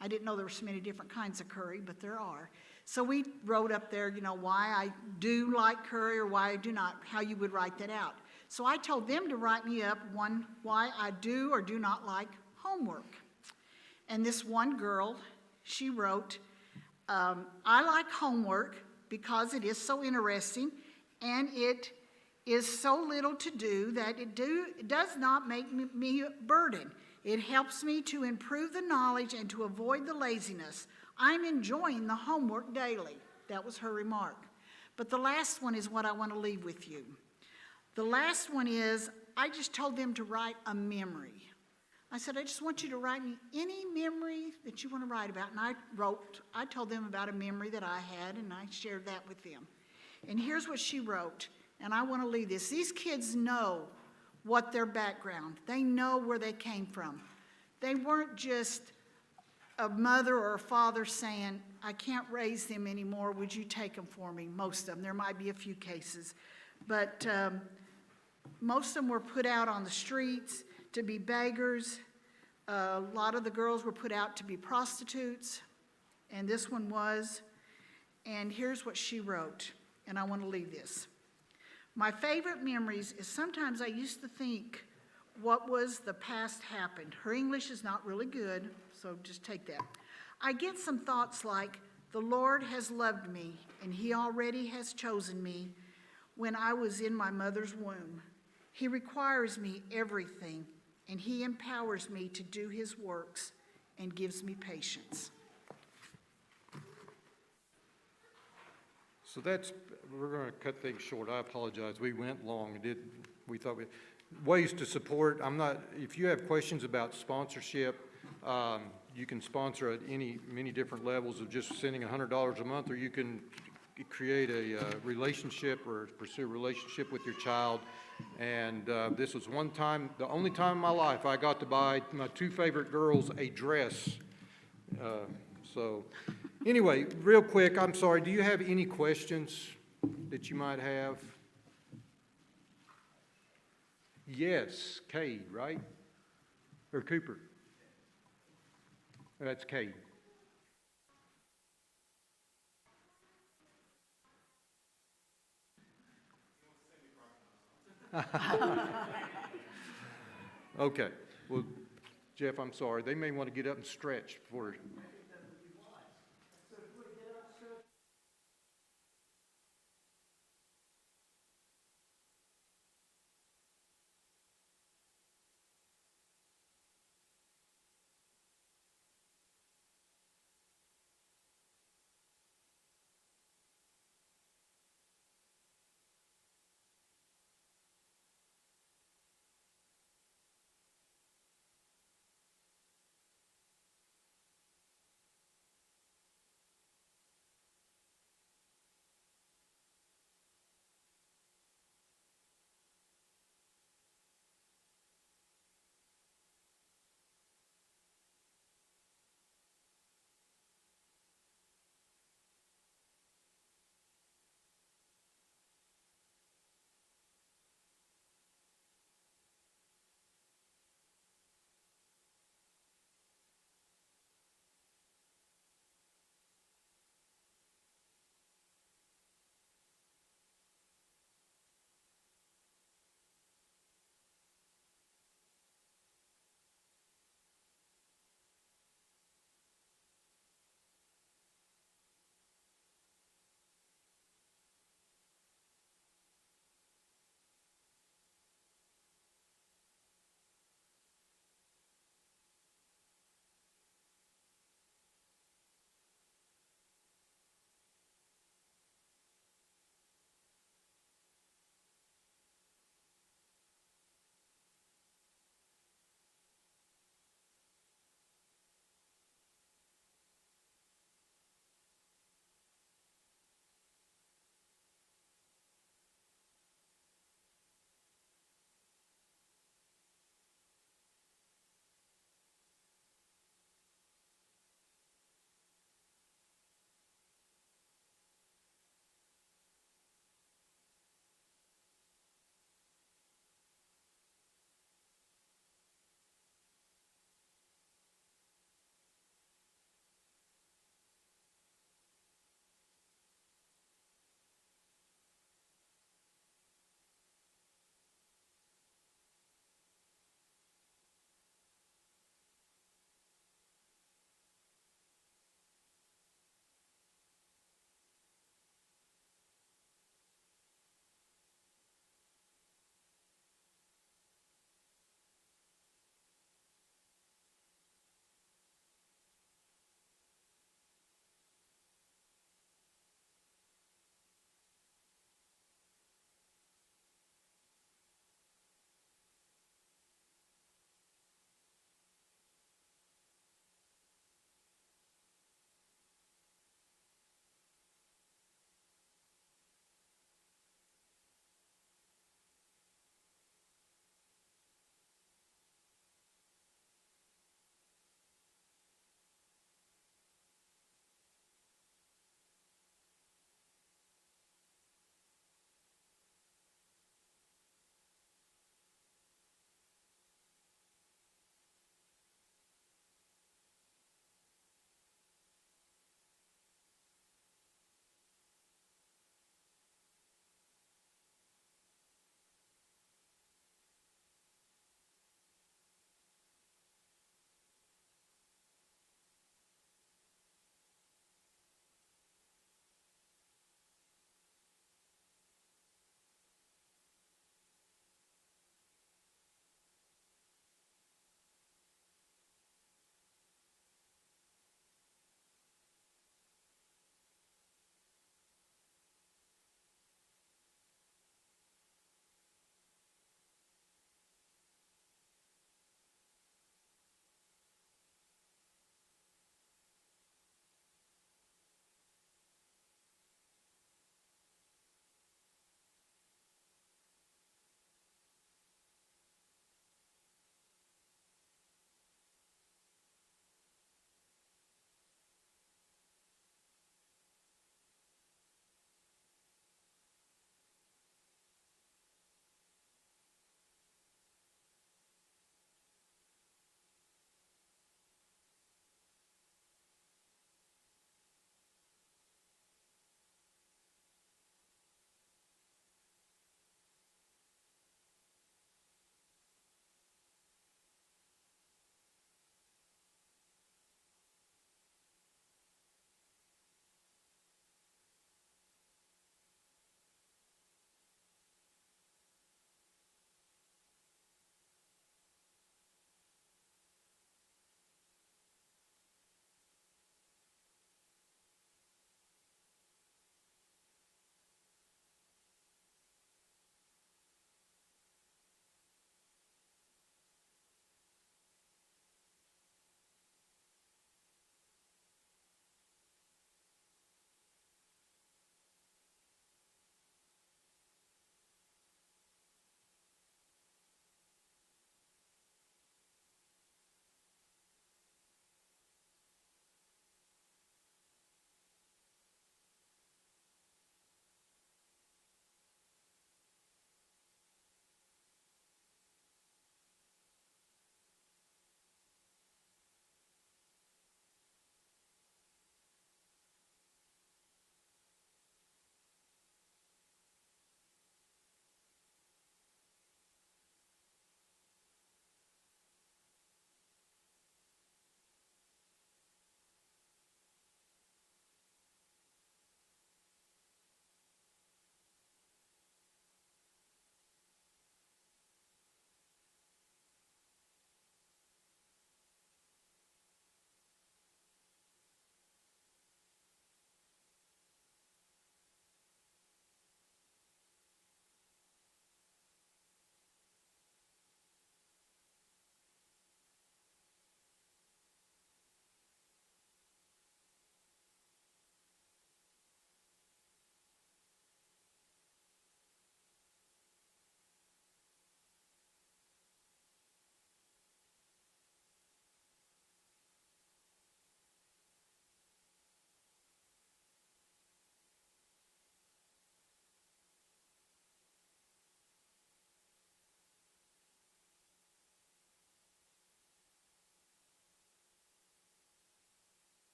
I didn't know there were so many different kinds of curry, but there are. So we wrote up there, why I do like curry or why I do not, how you would write that out. So I told them to write me up one, why I do or do not like homework. And this one girl, she wrote, I like homework because it is so interesting and it is so little to do that it does not make me a burden. It helps me to improve the knowledge and to avoid the laziness. I'm enjoying the homework daily. That was her remark. But the last one is what I want to leave with you. The last one is, I just told them to write a memory. I said, I just want you to write me any memory that you want to write about. And I told them about a memory that I had, and I shared that with them. And here's what she wrote, and I want to leave this. These kids know what their background, they know where they came from. They weren't just a mother or a father saying, I can't raise them anymore, would you take them for me? Most of them, there might be a few cases. But most of them were put out on the streets to be beggars. A lot of the girls were put out to be prostitutes, and this one was. And here's what she wrote, and I want to leave this. My favorite memories is sometimes I used to think what was the past happened. Her English is not really good, so just take that. I get some thoughts like, the Lord has loved me, and he already has chosen me when I was in my mother's womb. He requires me everything, and he empowers me to do his works and gives me patience. So we're going to cut things short. I apologize. We went long. Ways to support. If you have questions about sponsorship, you can sponsor at many different levels of just sending $100 a month, or you can create a relationship or pursue a relationship with your child. And this was the only time in my life I got to buy my two favorite girls a dress. So anyway, real quick, I'm sorry, do you have any questions that you might have? Yes, Cade, right? Or Cooper? That's Cade. Okay. Well, Jeff, I'm sorry. They may want to get up and stretch before.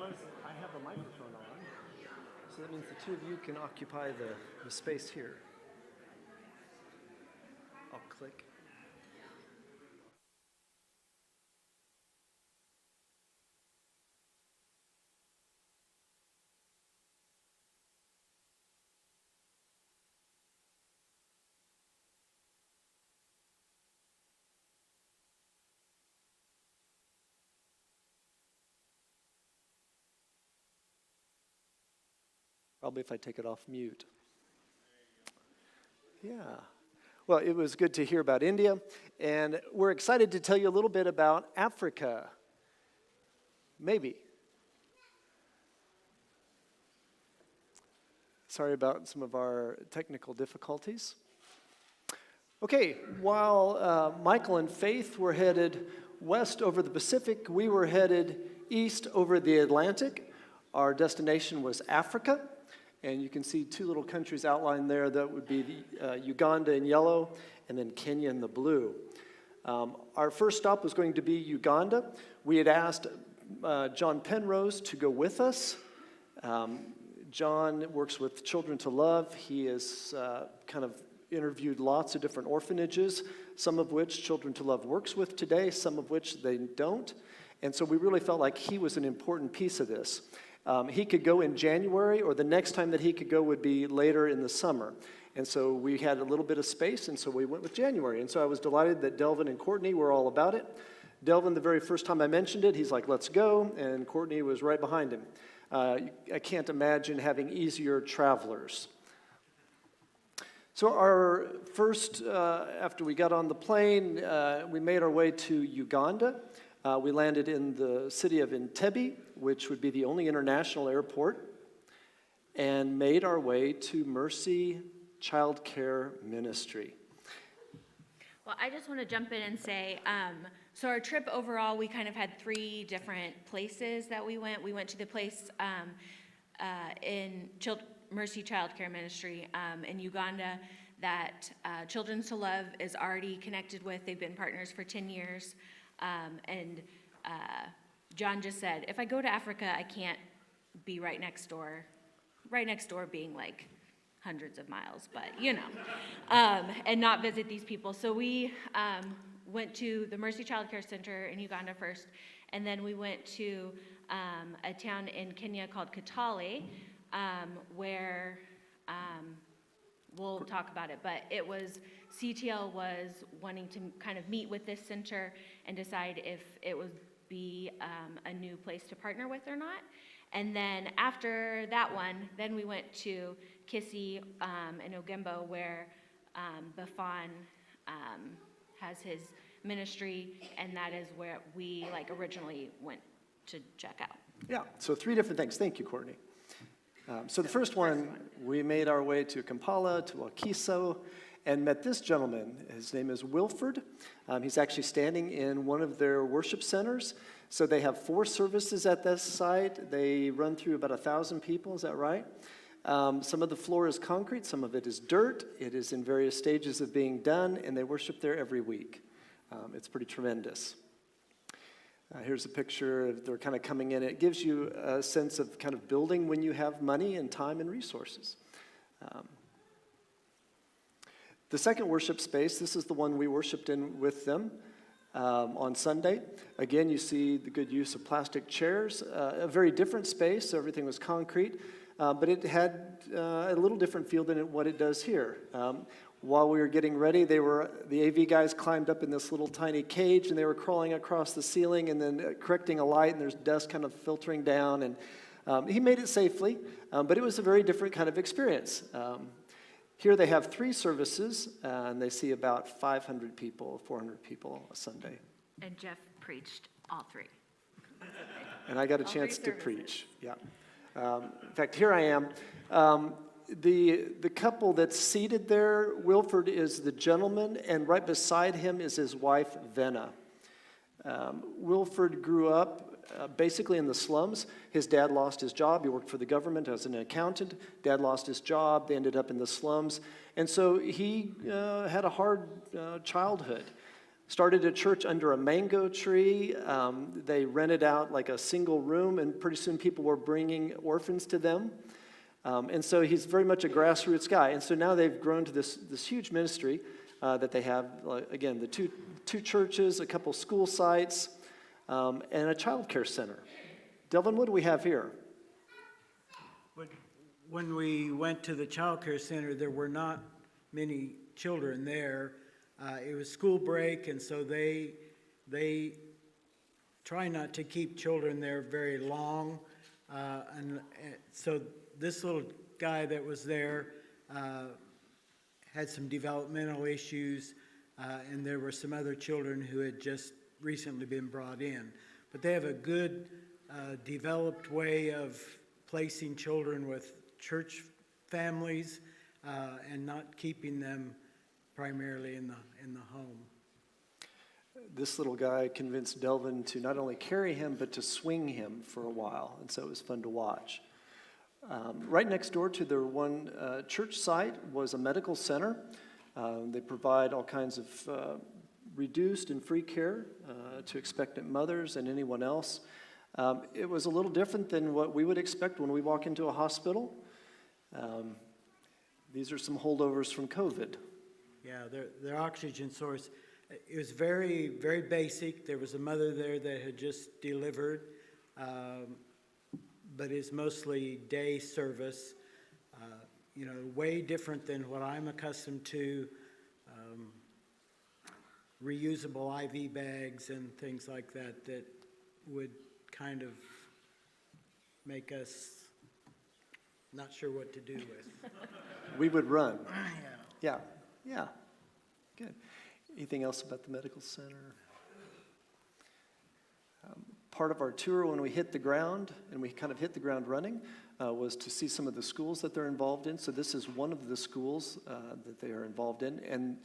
I have a microphone on, so that means the two of you can occupy the space here. I'll click. Probably if I take it off mute. Yeah. Well, it was good to hear about India, and we're excited to tell you a little bit about Africa. Maybe. Sorry about some of our technical difficulties. Okay, while Michael and Faith were headed west over the Pacific, we were headed east over the Atlantic. Our destination was Africa. And you can see two little countries outlined there. That would be Uganda in yellow, and then Kenya in the blue. Our first stop was going to be Uganda. We had asked John Penrose to go with us. John works with Children to Love. He has kind of interviewed lots of different orphanages, some of which Children to Love works with today, some of which they don't. And so we really felt like he was an important piece of this. He could go in January, or the next time that he could go would be later in the summer. And so we had a little bit of space, and so we went with January. And so I was delighted that Delvin and Courtney were all about it. Delvin, the very first time I mentioned it, he's like, let's go, and Courtney was right behind him. I can't imagine having easier travelers. So our first, after we got on the plane, we made our way to Uganda. We landed in the city of Entebbe, which would be the only international airport, and made our way to Mercy Child Care Ministry. Well, I just want to jump in and say, so our trip overall, we kind of had 3 different places that we went. We went to the place in Mercy Child Care Ministry in Uganda that Children to Love is already connected with. They've been partners for 10 years. And John just said, if I go to Africa, I can't be right next door being like hundreds of miles, but you know, and not visit these people. So we went to the Mercy Child Care Center in Uganda first, and then we went to a town in Kenya called Kitale, where we'll talk about it, but it was, CTL was wanting to kind of meet with this center and decide if it would be a new place to partner with or not. And then after that one, then we went to Kisii and Ogembo, where Bafan has his ministry, and that is where we originally went to check out. Yeah, so 3 different things. Thank you, Courtney. So the first one, we made our way to Kampala, to Wakiso, and met this gentleman. His name is Wilford. He's actually standing in one of their worship centers. So they have 4 services at this site. They run through about 1,000 people, is that right? Some of the floor is concrete, some of it is dirt. It is in various stages of being done, and they worship there every week. It's pretty tremendous. Here's a picture of they're kind of coming in. It gives you a sense of kind of building when you have money and time and resources. The second worship space, this is the one we worshiped in with them on Sunday. Again, you see the good use of plastic chairs. A very different space. Everything was concrete, but it had a little different feel than what it does here. While we were getting ready, the AV guys climbed up in this little tiny cage, and they were crawling across the ceiling and then correcting a light, and there's dust kind of filtering down. And he made it safely, but it was a very different kind of experience. Here they have 3 services, and they see about 500 people, 400 people a Sunday. And Jeff preached all 3. And I got a chance to preach, yeah. In fact, here I am. The couple that's seated there, Wilford is the gentleman, and right beside him is his wife, Venna. Wilford grew up basically in the slums. His dad lost his job. He worked for the government as an accountant. Dad lost his job. They ended up in the slums. And so he had a hard childhood. Started a church under a mango tree. They rented out like a single room, and pretty soon people were bringing orphans to them. And so he's very much a grassroots guy. And so now they've grown to this huge ministry that they have, again, the two churches, a couple school sites, and a child care center. Delvin, what do we have here? When we went to the child care center, there were not many children there. It was school break, and so they try not to keep children there very long. And so this little guy that was there had some developmental issues, and there were some other children who had just recently been brought in. But they have a good developed way of placing children with church families and not keeping them primarily in the home. This little guy convinced Delvin to not only carry him, but to swing him for a while, and so it was fun to watch. Right next door to their one church site was a medical center. They provide all kinds of reduced and free care to expectant mothers and anyone else. It was a little different than what we would expect when we walk into a hospital. These are some holdovers from COVID. Yeah, their oxygen source, it was very, very basic. There was a mother there that had just delivered, but it's mostly day service. Way different than what I'm accustomed to. Reusable IV bags and things like that that would kind of make us not sure what to do with. We would run. Yeah. Good. Anything else about the medical center? Part of our tour when we hit the ground, and we kind of hit the ground running, was to see some of the schools that they're involved in. So this is one of the schools that they are involved in, and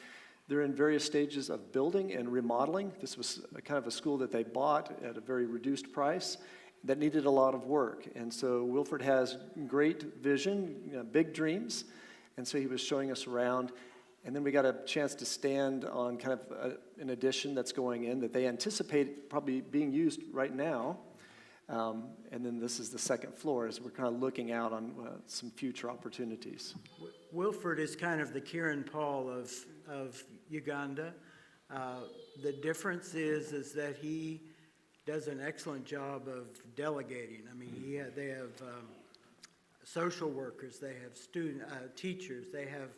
they're in various stages of building and remodeling. This was kind of a school that they bought at a very reduced price that needed a lot of work. And so Wilford has great vision, big dreams, and so he was showing us around. And then we got a chance to stand on kind of an addition that's going in that they anticipate probably being used right now. And then this is the second floor as we're kind of looking out on some future opportunities. Wilford is kind of the Kieran Paul of Uganda. The difference is that he does an excellent job of delegating. I mean, they have social workers, they have teachers, they have.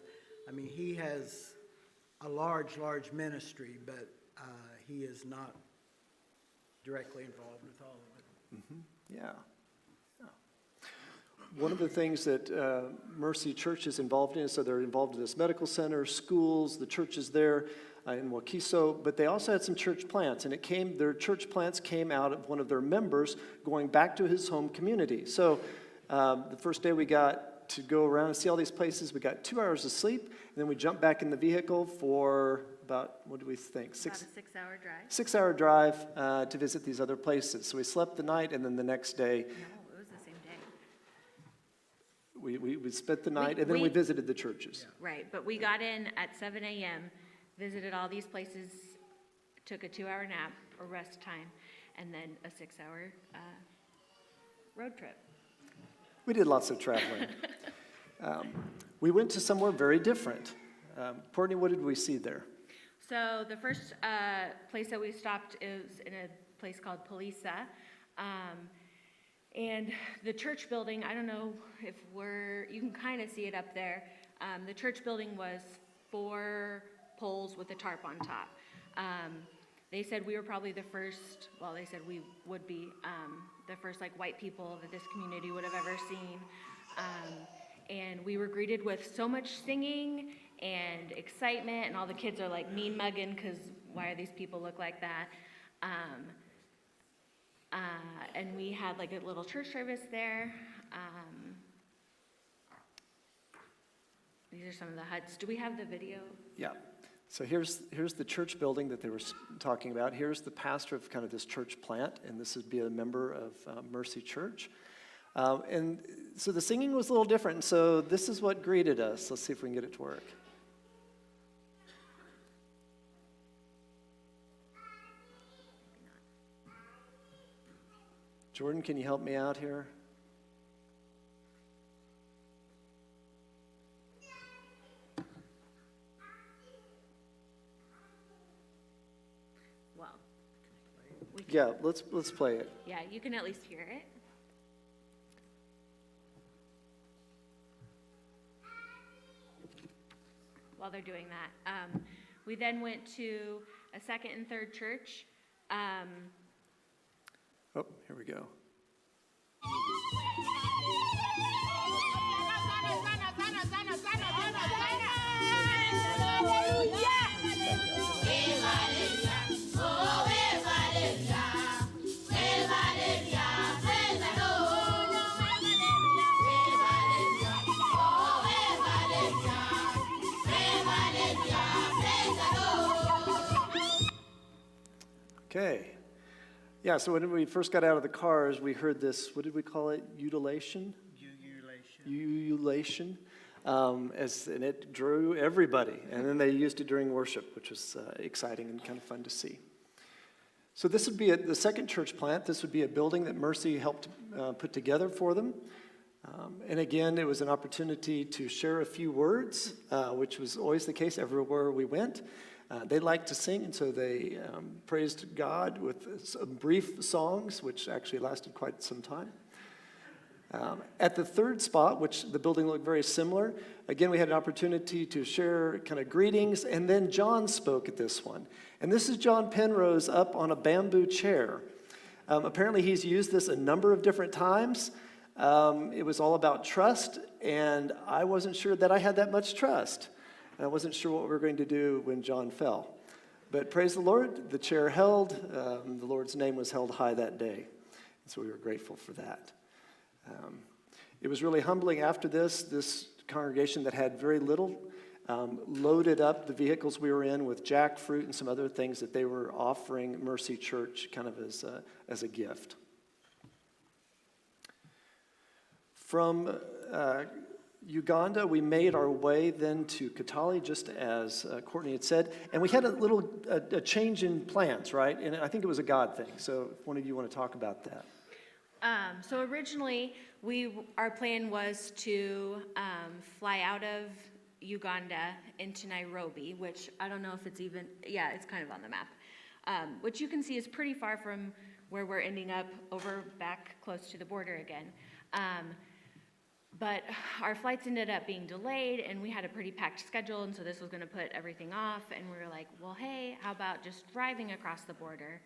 I mean, he has a large ministry, but he is not directly involved with all of it. Mm-hmm. Yeah. One of the things that Mercy Church is involved in, so they're involved in this medical center, schools, the churches there in Wakiso, but they also had some church plants, and their church plants came out of one of their members going back to his home community. So the first day we got to go around and see all these places. We got 2 hours of sleep, and then we jumped back in the vehicle for about, what do we think? About a 6-hour drive. 6-hour drive to visit these other places. So we slept the night, and then the next day, No, it was the same day. we spent the night, and then we visited the churches. Right, but we got in at 7 a.m., visited all these places, took a 2-hour nap or rest time, and then a 6-hour road trip. We did lots of traveling. We went to somewhere very different. Courtney, what did we see there? So the first place that we stopped is in a place called Polisa. And the church building, I don't know if you can kind of see it up there. The church building was 4 poles with a tarp on top. They said we were probably the first, they said we would be the first white people that this community would have ever seen. And we were greeted with so much singing and excitement, and all the kids are mean mugging because why are these people look like that? And we had a little church service there. These are some of the huts. Do we have the video? Yeah. So here's the church building that they were talking about. Here's the pastor of kind of this church plant, and this would be a member of Mercy Church. And so the singing was a little different, and so this is what greeted us. Let's see if we can get it to work. Jordan, can you help me out here? Well, we can, Yeah, let's play it. yeah, you can at least hear it. While they're doing that, we then went to a second and third church. Oh, here we go. Okay. Yeah, so when we first got out of the cars, we heard this, what did we call it? Utilation? Ululation. And it drew everybody. And then they used it during worship, which was exciting and kind of fun to see. So this would be the second church plant. This would be a building that Mercy helped put together for them. And again, it was an opportunity to share a few words, which was always the case everywhere we went. They liked to sing, and so they praised God with some brief songs, which actually lasted quite some time. At the third spot, which the building looked very similar, again, we had an opportunity to share kind of greetings, and then John spoke at this one. And this is John Penrose up on a bamboo chair. Apparently, he's used this a number of different times. It was all about trust, and I wasn't sure that I had that much trust. And I wasn't sure what we were going to do when John fell. But praise the Lord, the chair held. The Lord's name was held high that day. And so we were grateful for that. It was really humbling after this congregation that had very little loaded up the vehicles we were in with jackfruit and some other things that they were offering Mercy Church kind of as a gift. From Uganda, we made our way then to Kitale, just as Courtney had said, and we had a change in plans, right? And I think it was a God thing. So if one of you want to talk about that. So originally, our plan was to fly out of Uganda into Nairobi, which I don't know if it's even, yeah, it's kind of on the map, which you can see is pretty far from where we're ending up, over back close to the border again. But our flights ended up being delayed, and we had a pretty packed schedule, and so this was going to put everything off. And we were like, well, hey, how about just driving across the border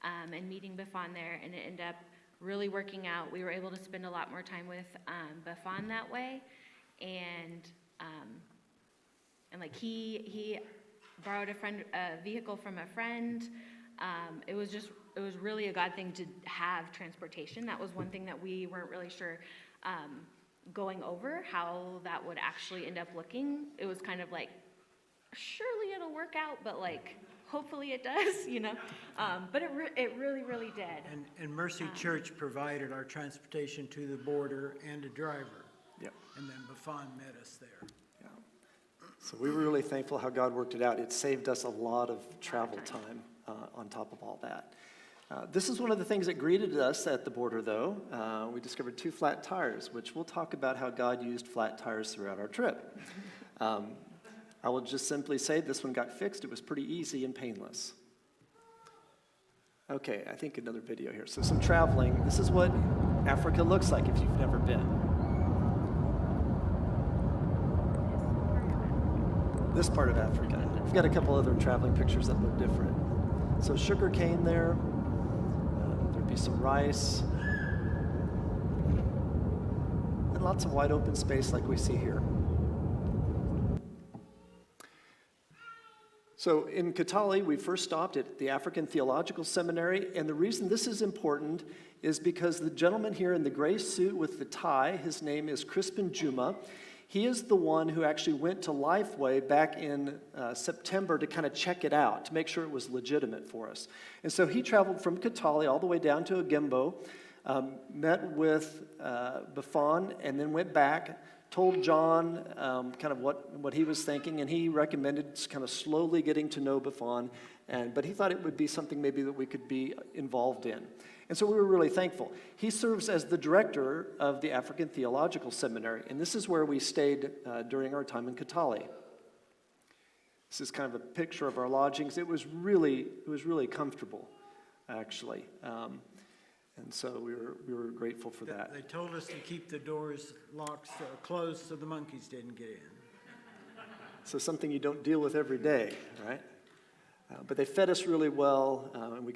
and meeting Bafan there? And it ended up really working out. We were able to spend a lot more time with Bafan that way, and like he borrowed a vehicle from a friend. It was really a God thing to have transportation. That was one thing that we weren't really sure. Going over how that would actually end up looking. It was kind of like, surely it'll work out, but like, hopefully it does, you know? But it really, really did. And Mercy Church provided our transportation to the border and a driver. Yep. And then Bafan met us there. Yeah. So we were really thankful how God worked it out. It saved us a lot of travel time on top of all that. This is one of the things that greeted us at the border, though. We discovered 2 flat tires, which we'll talk about how God used flat tires throughout our trip. I will just simply say this one got fixed. It was pretty easy and painless. Okay, I think another video here. So some traveling. This is what Africa looks like if you've never been. This part of Africa. We've got a couple other traveling pictures that look different. So sugar cane there. There'd be some rice. And lots of wide open space like we see here. So in Kitale, we first stopped at the African Theological Seminary, and the reason this is important is because the gentleman here in the gray suit with the tie, his name is Crispin Juma. He is the one who actually went to Lifeway back in September to kind of check it out, to make sure it was legitimate for us. And so he traveled from Kitale all the way down to Agimbo, met with Bafan, and then went back, told John kind of what he was thinking, and he recommended kind of slowly getting to know Bafan, but he thought it would be something maybe that we could be involved in. And so we were really thankful. He serves as the director of the African Theological Seminary, and this is where we stayed during our time in Kitale. This is kind of a picture of our lodgings. It was really comfortable, actually. And so we were grateful for that. They told us to keep the doors locked, closed, so the monkeys didn't get in. So something you don't deal with every day, right? But they fed us really well, and we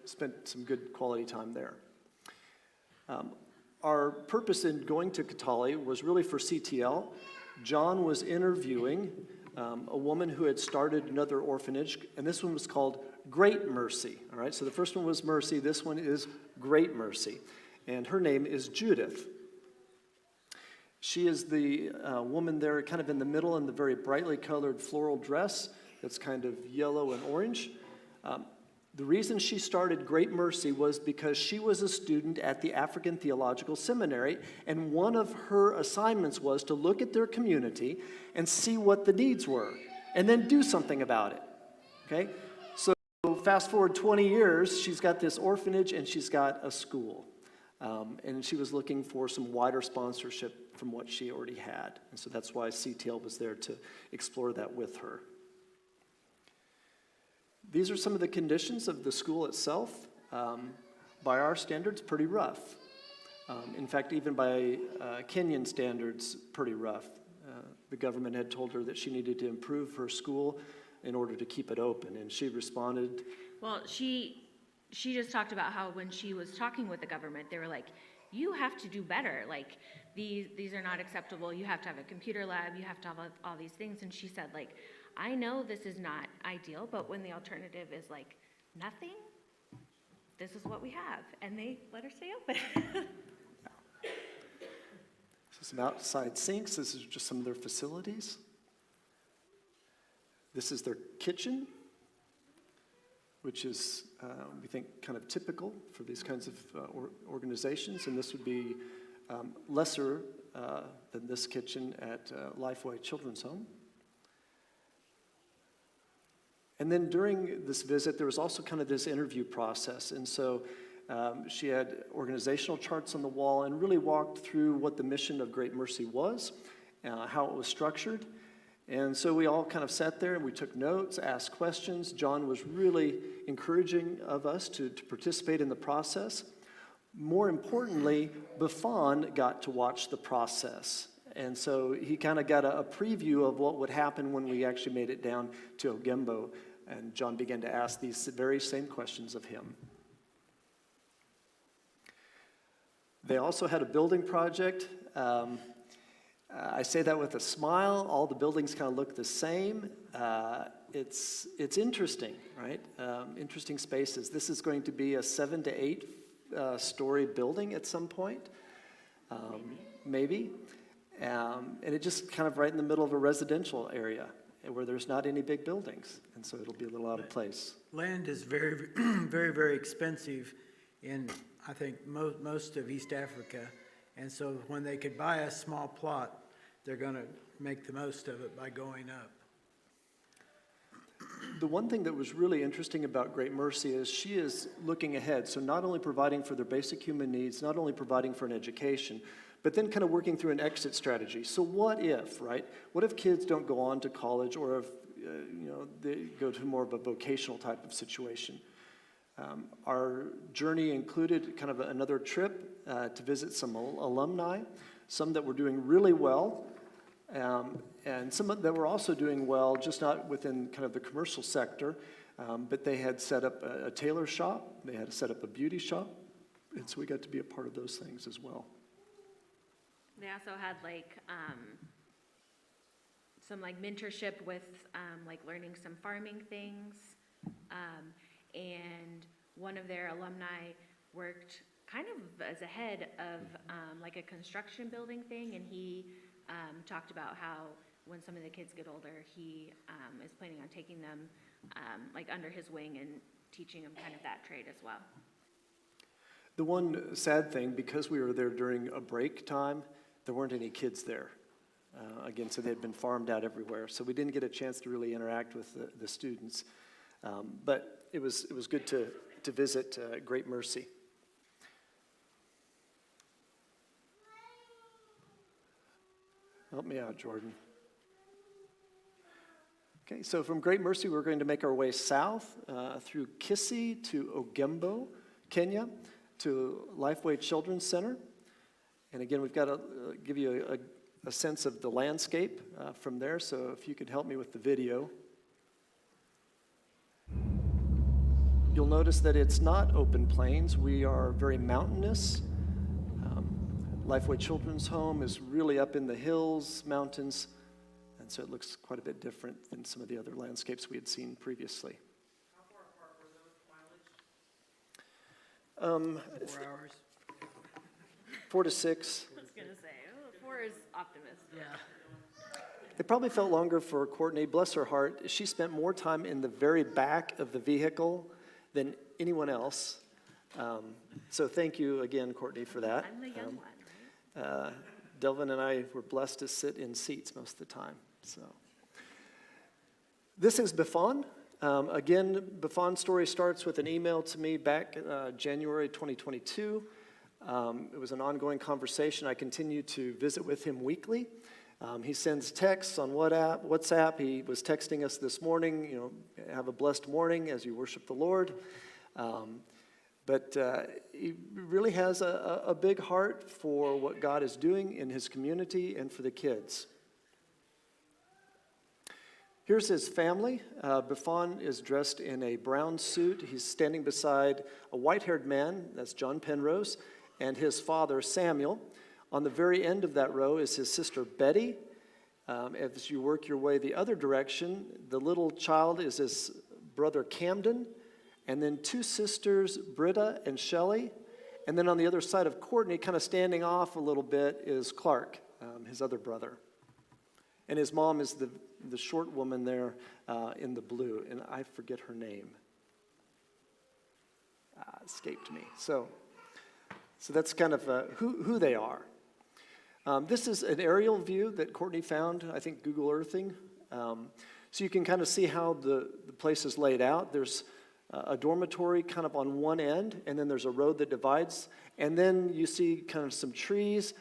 spent some good quality time there. Our purpose in going to Kitale was really for CTL. John was interviewing a woman who had started another orphanage, and this one was called Great Mercy. All right, so the first one was Mercy, this one is Great Mercy, and her name is Judith. She is the woman there kind of in the middle in the very brightly colored floral dress that's kind of yellow and orange. The reason she started Great Mercy was because she was a student at the African Theological Seminary, and one of her assignments was to look at their community and see what the needs were, and then do something about it, okay? So fast forward 20 years, she's got this orphanage and she's got a school. And she was looking for some wider sponsorship from what she already had. And so that's why CTL was there to explore that with her. These are some of the conditions of the school itself. By our standards, pretty rough. In fact, even by Kenyan standards, pretty rough. The government had told her that she needed to improve her school in order to keep it open, and she responded. Well, she just talked about how when she was talking with the government, they were like, you have to do better. Like, these are not acceptable. You have to have a computer lab. You have to have all these things. And she said, like, I know this is not ideal, but when the alternative is like nothing, this is what we have. And they let her stay open. This is some outside sinks. This is just some of their facilities. This is their kitchen, which is, we think, kind of typical for these kinds of organizations. And this would be lesser than this kitchen at Lifeway Children's Home. And then during this visit, there was also kind of this interview process. And so she had organizational charts on the wall and really walked through what the mission of Great Mercy was, how it was structured. And so we all kind of sat there and we took notes, asked questions. John was really encouraging of us to participate in the process. More importantly, Buffon got to watch the process. And so he kind of got a preview of what would happen when we actually made it down to Ogembo. And John began to ask these very same questions of him. They also had a building project. I say that with a smile. All the buildings kind of look the same. It's interesting, right? Interesting spaces. This is going to be a 7 to 8 story building at some point, maybe. And it just kind of right in the middle of a residential area where there's not any big buildings. And so it'll be a little out of place. Land is very, very, very expensive in, I think, most of East Africa. And so when they could buy a small plot, they're going to make the most of it by going up. The one thing that was really interesting about Great Mercy is she is looking ahead. So not only providing for their basic human needs, not only providing for an education, but then kind of working through an exit strategy. So what if, right? What if kids don't go on to college, or if they go to more of a vocational type of situation? Our journey included kind of another trip to visit some alumni, some that were doing really well, and some that were also doing well, just not within kind of the commercial sector, but they had set up a tailor shop, they had set up a beauty shop, and so we got to be a part of those things as well. They also had some mentorship with learning some farming things. And one of their alumni worked kind of as a head of a construction building thing, and he talked about how when some of the kids get older, he is planning on taking them under his wing and teaching them kind of that trade as well. The one sad thing, because we were there during a break time, there weren't any kids there. Again, so they had been farmed out everywhere. So we didn't get a chance to really interact with the students. But it was good to to visit Great Mercy. Help me out, Jordan. Okay, so from Great Mercy, we're going to make our way south through Kisii to Ogembo, Kenya, to Lifeway Children's Center. And again, we've got to give you a sense of the landscape from there, so if you could help me with the video. You'll notice that it's not open plains. We are very mountainous. Lifeway Children's Home is really up in the hills, mountains, and so it looks quite a bit different than some of the other landscapes we had seen previously. How far apart were those mileage? 4 hours? 4 to 6. I was gonna say, 4 is optimistic. It probably felt longer for Courtney. Bless her heart. She spent more time in the very back of the vehicle than anyone else. So thank you again, Courtney, for that. I'm the young one, right? Delvin and I were blessed to sit in seats most of the time. So this is Buffon. Again, Buffon's story starts with an email to me back January 2022. It was an ongoing conversation. I continue to visit with him weekly. He sends texts on WhatsApp. He was texting us this morning, have a blessed morning as you worship the Lord. But he really has a big heart for what God is doing in his community and for the kids. Here's his family. Buffon is dressed in a brown suit. He's standing beside a white-haired man, that's John Penrose, and his father, Samuel. On the very end of that row is his sister, Betty. As you work your way the other direction, the little child is his brother, Camden, and then 2 sisters, Britta and Shelley. And then on the other side of Courtney, kind of standing off a little bit, is Clark, his other brother. And his mom is the short woman there in the blue, and I forget her name. Escaped me. So that's kind of who they are. This is an aerial view that Courtney found, I think, Google Earthing. So you can kind of see how the place is laid out. There's a dormitory kind of on one end, and then there's a road that divides. And then you see kind of some trees,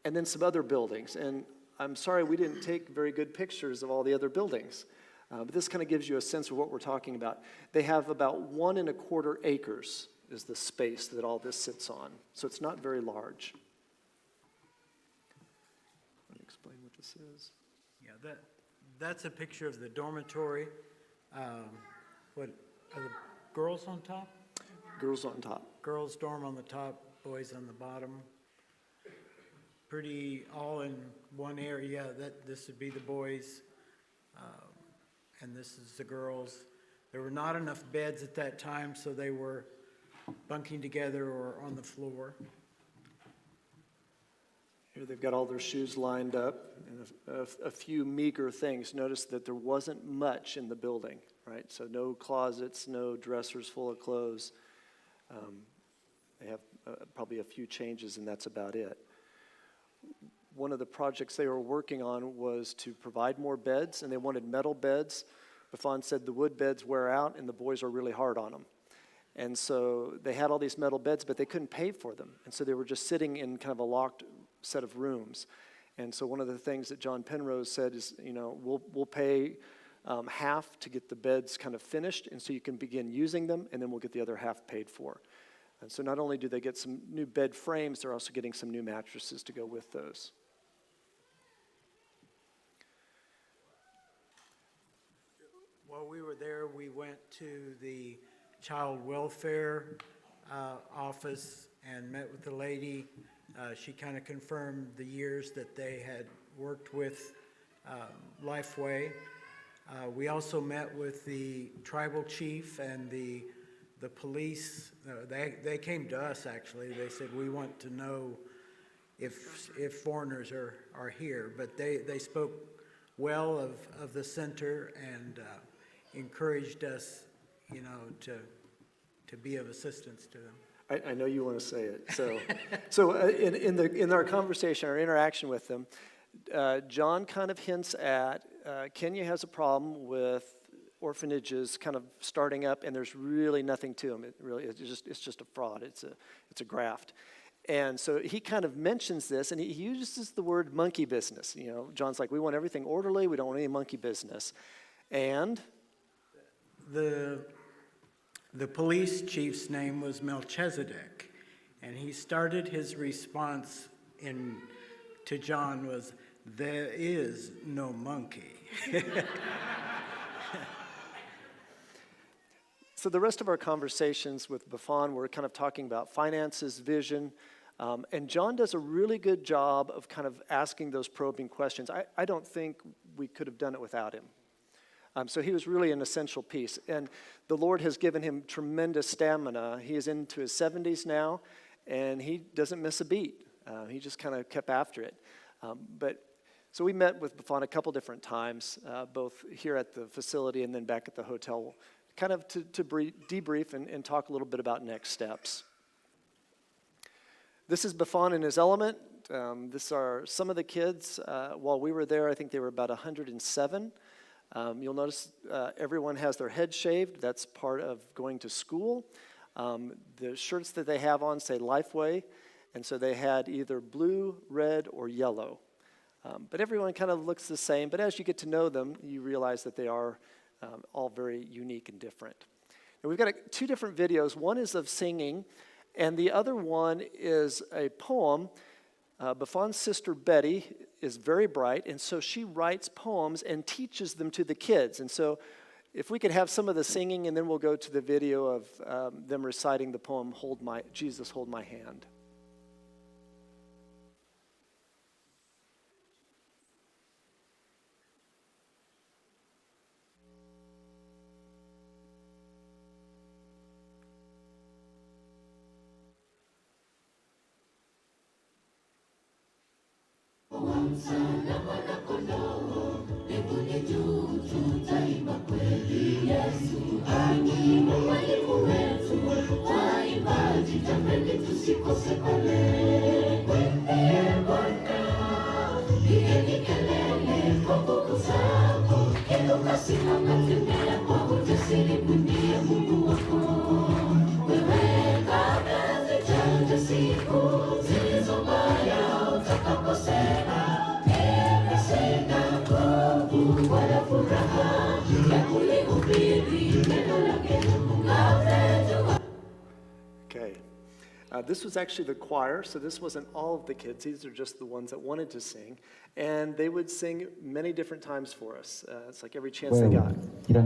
and then some other buildings. And I'm sorry we didn't take very good pictures of all the other buildings. But this kind of gives you a sense of what we're talking about. They have about 1 1/4 acres is the space that all this sits on. So it's not very large. Let me explain what this is. Yeah, that's a picture of the dormitory. What, are the girls on top? Girls on top. Girls dorm on the top, boys on the bottom. Pretty all in one area. This would be the boys, and this is the girls. There were not enough beds at that time, so they were bunking together or on the floor. Here they've got all their shoes lined up and a few meager things. Notice that there wasn't much in the building, right? So no closets, no dressers full of clothes. They have probably a few changes, and that's about it. One of the projects they were working on was to provide more beds, and they wanted metal beds. Buffon said the wood beds wear out, and the boys are really hard on them. And so they had all these metal beds, but they couldn't pay for them. And so they were just sitting in kind of a locked set of rooms. And so one of the things that John Penrose said is, we'll pay half to get the beds kind of finished, and so you can begin using them, and then we'll get the other half paid for. And so not only do they get some new bed frames, they're also getting some new mattresses to go with those. While we were there, we went to the child welfare office and met with the lady. She kind of confirmed the years that they had worked with Lifeway. We also met with the tribal chief and the police. They came to us, actually. They said, we want to know if foreigners are here. But they spoke well of the center and encouraged us, to be of assistance to them. I know you want to say it. So in our conversation, our interaction with them, John kind of hints at Kenya has a problem with orphanages kind of starting up, and there's really nothing to them. It's just a fraud. It's a graft. And so he kind of mentions this, and he uses the word monkey business. You know, John's like, we want everything orderly. We don't want any monkey business. And The police chief's name was Melchizedek, and he started his response to John was, "There is no monkey." so the rest of our conversations with Buffon were kind of talking about finances, vision, and John does a really good job of kind of asking those probing questions. I don't think we could have done it without him. So he was really an essential piece. And the Lord has given him tremendous stamina. He is into his 70s now, and he doesn't miss a beat. He just kind of kept after it. So we met with Buffon a couple different times, both here at the facility and then back at the hotel, kind of to debrief and talk a little bit about next steps. This is Buffon in his element. This are some of the kids. While we were there, I think they were about 107. You'll notice everyone has their head shaved. That's part of going to school. The shirts that they have on say Lifeway, and so they had either blue, red, or yellow. But everyone kind of looks the same, but as you get to know them, you realize that they are all very unique and different. Now, we've got two different videos. One is of singing, and the other one is a poem. Buffon's sister Betty is very bright, and so she writes poems and teaches them to the kids. And so if we could have some of the singing, and then we'll go to the video of them reciting the poem, Jesus, Hold My Hand. Okay. This was actually the choir, so this wasn't all of the kids. These are just the ones that wanted to sing. And they would sing many different times for us. It's like every chance they got. Yeah.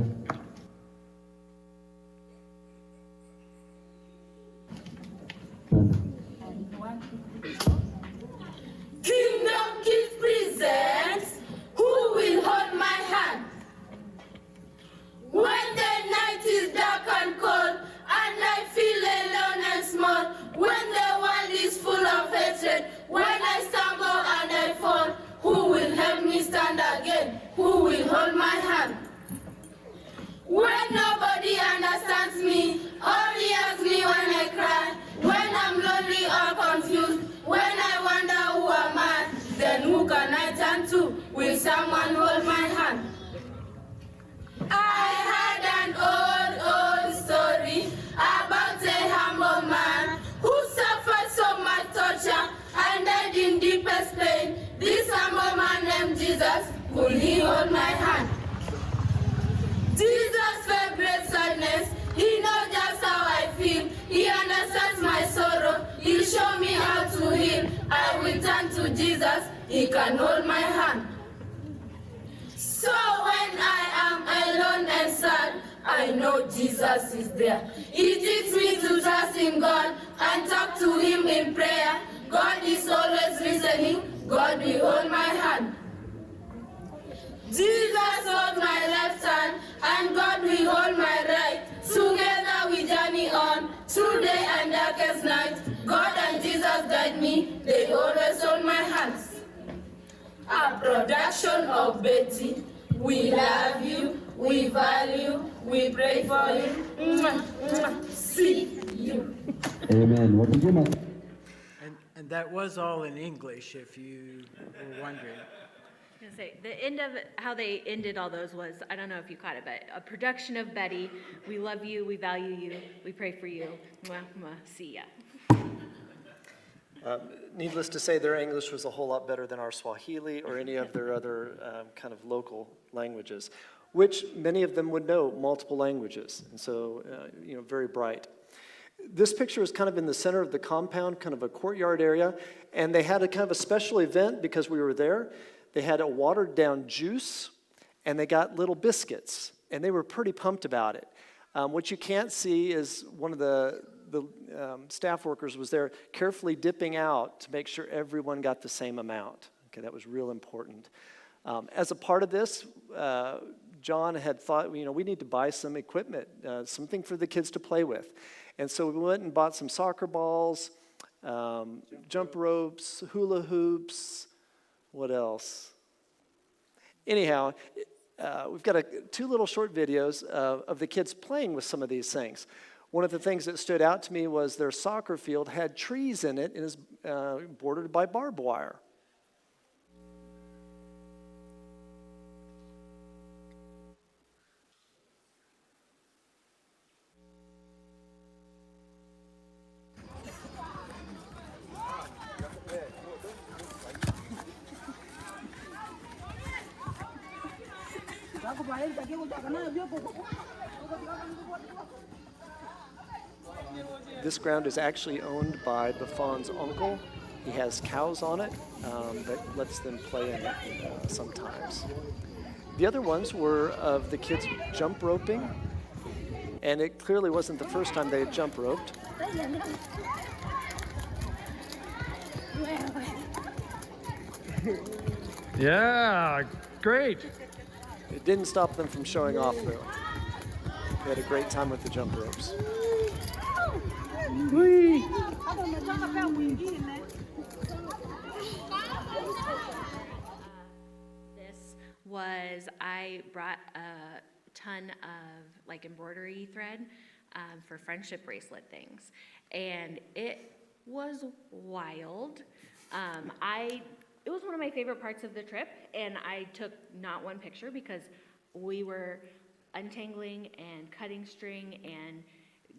Kingdom Kids presents Who Will Hold My Hand? When the night is dark and cold and I feel alone and small, when the world is full of hatred, when I stumble and I fall, who will help me stand again? Who will hold my hand? When nobody understands me or hears me when I cry, when I'm lonely or confused, when I wonder who am I, then who can I turn to? Will someone hold my hand? I heard an old story about a humble man who suffered so much torture and died in deepest pain. This humble man named Jesus, could he hold my hand? Jesus felt great sadness. He knows just how I feel. He understands my sorrow. He'll show me how to heal. I will turn to Jesus. He can hold my hand. So when I am alone and sad, I know Jesus is there. He teaches me to trust in God and talk to him in prayer. God is always listening. God will hold my hand. Jesus holds my left hand and God will hold my right. Together we journey on through day and darkest night. God and Jesus guide me. They always hold my hands. A production of Betty. We love you, we value, we pray for you. Mwah, mwah. See you. Amen. What did you And that was all in English, if you were wondering. gonna say, the end of how they ended all those was, I don't know if you caught it, but a production of Betty. We love you, we value you, we pray for you. Mwah, mwah, see ya. Needless to say, their English was a whole lot better than our Swahili or any of their other kind of local languages, which many of them would know multiple languages, and so, very bright. This picture is kind of in the center of the compound, kind of a courtyard area, and they had a kind of a special event because we were there. They had a watered-down juice, and they got little biscuits, and they were pretty pumped about it. What you can't see is one of the staff workers was there carefully dipping out to make sure everyone got the same amount. Okay, that was real important. As a part of this, John had thought, we need to buy some equipment, something for the kids to play with. And so we went and bought some soccer balls, jump ropes, hula hoops, what else? Anyhow, we've got two little short videos of the kids playing with some of these things. One of the things that stood out to me was their soccer field had trees in it and is bordered by barbed wire. This ground is actually owned by Buffon's uncle. He has cows on it that lets them play in it sometimes. The other ones were of the kids jump roping, and it clearly wasn't the first time they had jump roped. Yeah, great. It didn't stop them from showing off, though. They had a great time with the jump ropes. This was, I brought a ton of like embroidery thread for friendship bracelet things, and it was wild. It was one of my favorite parts of the trip, and I took not one picture because we were untangling and cutting string and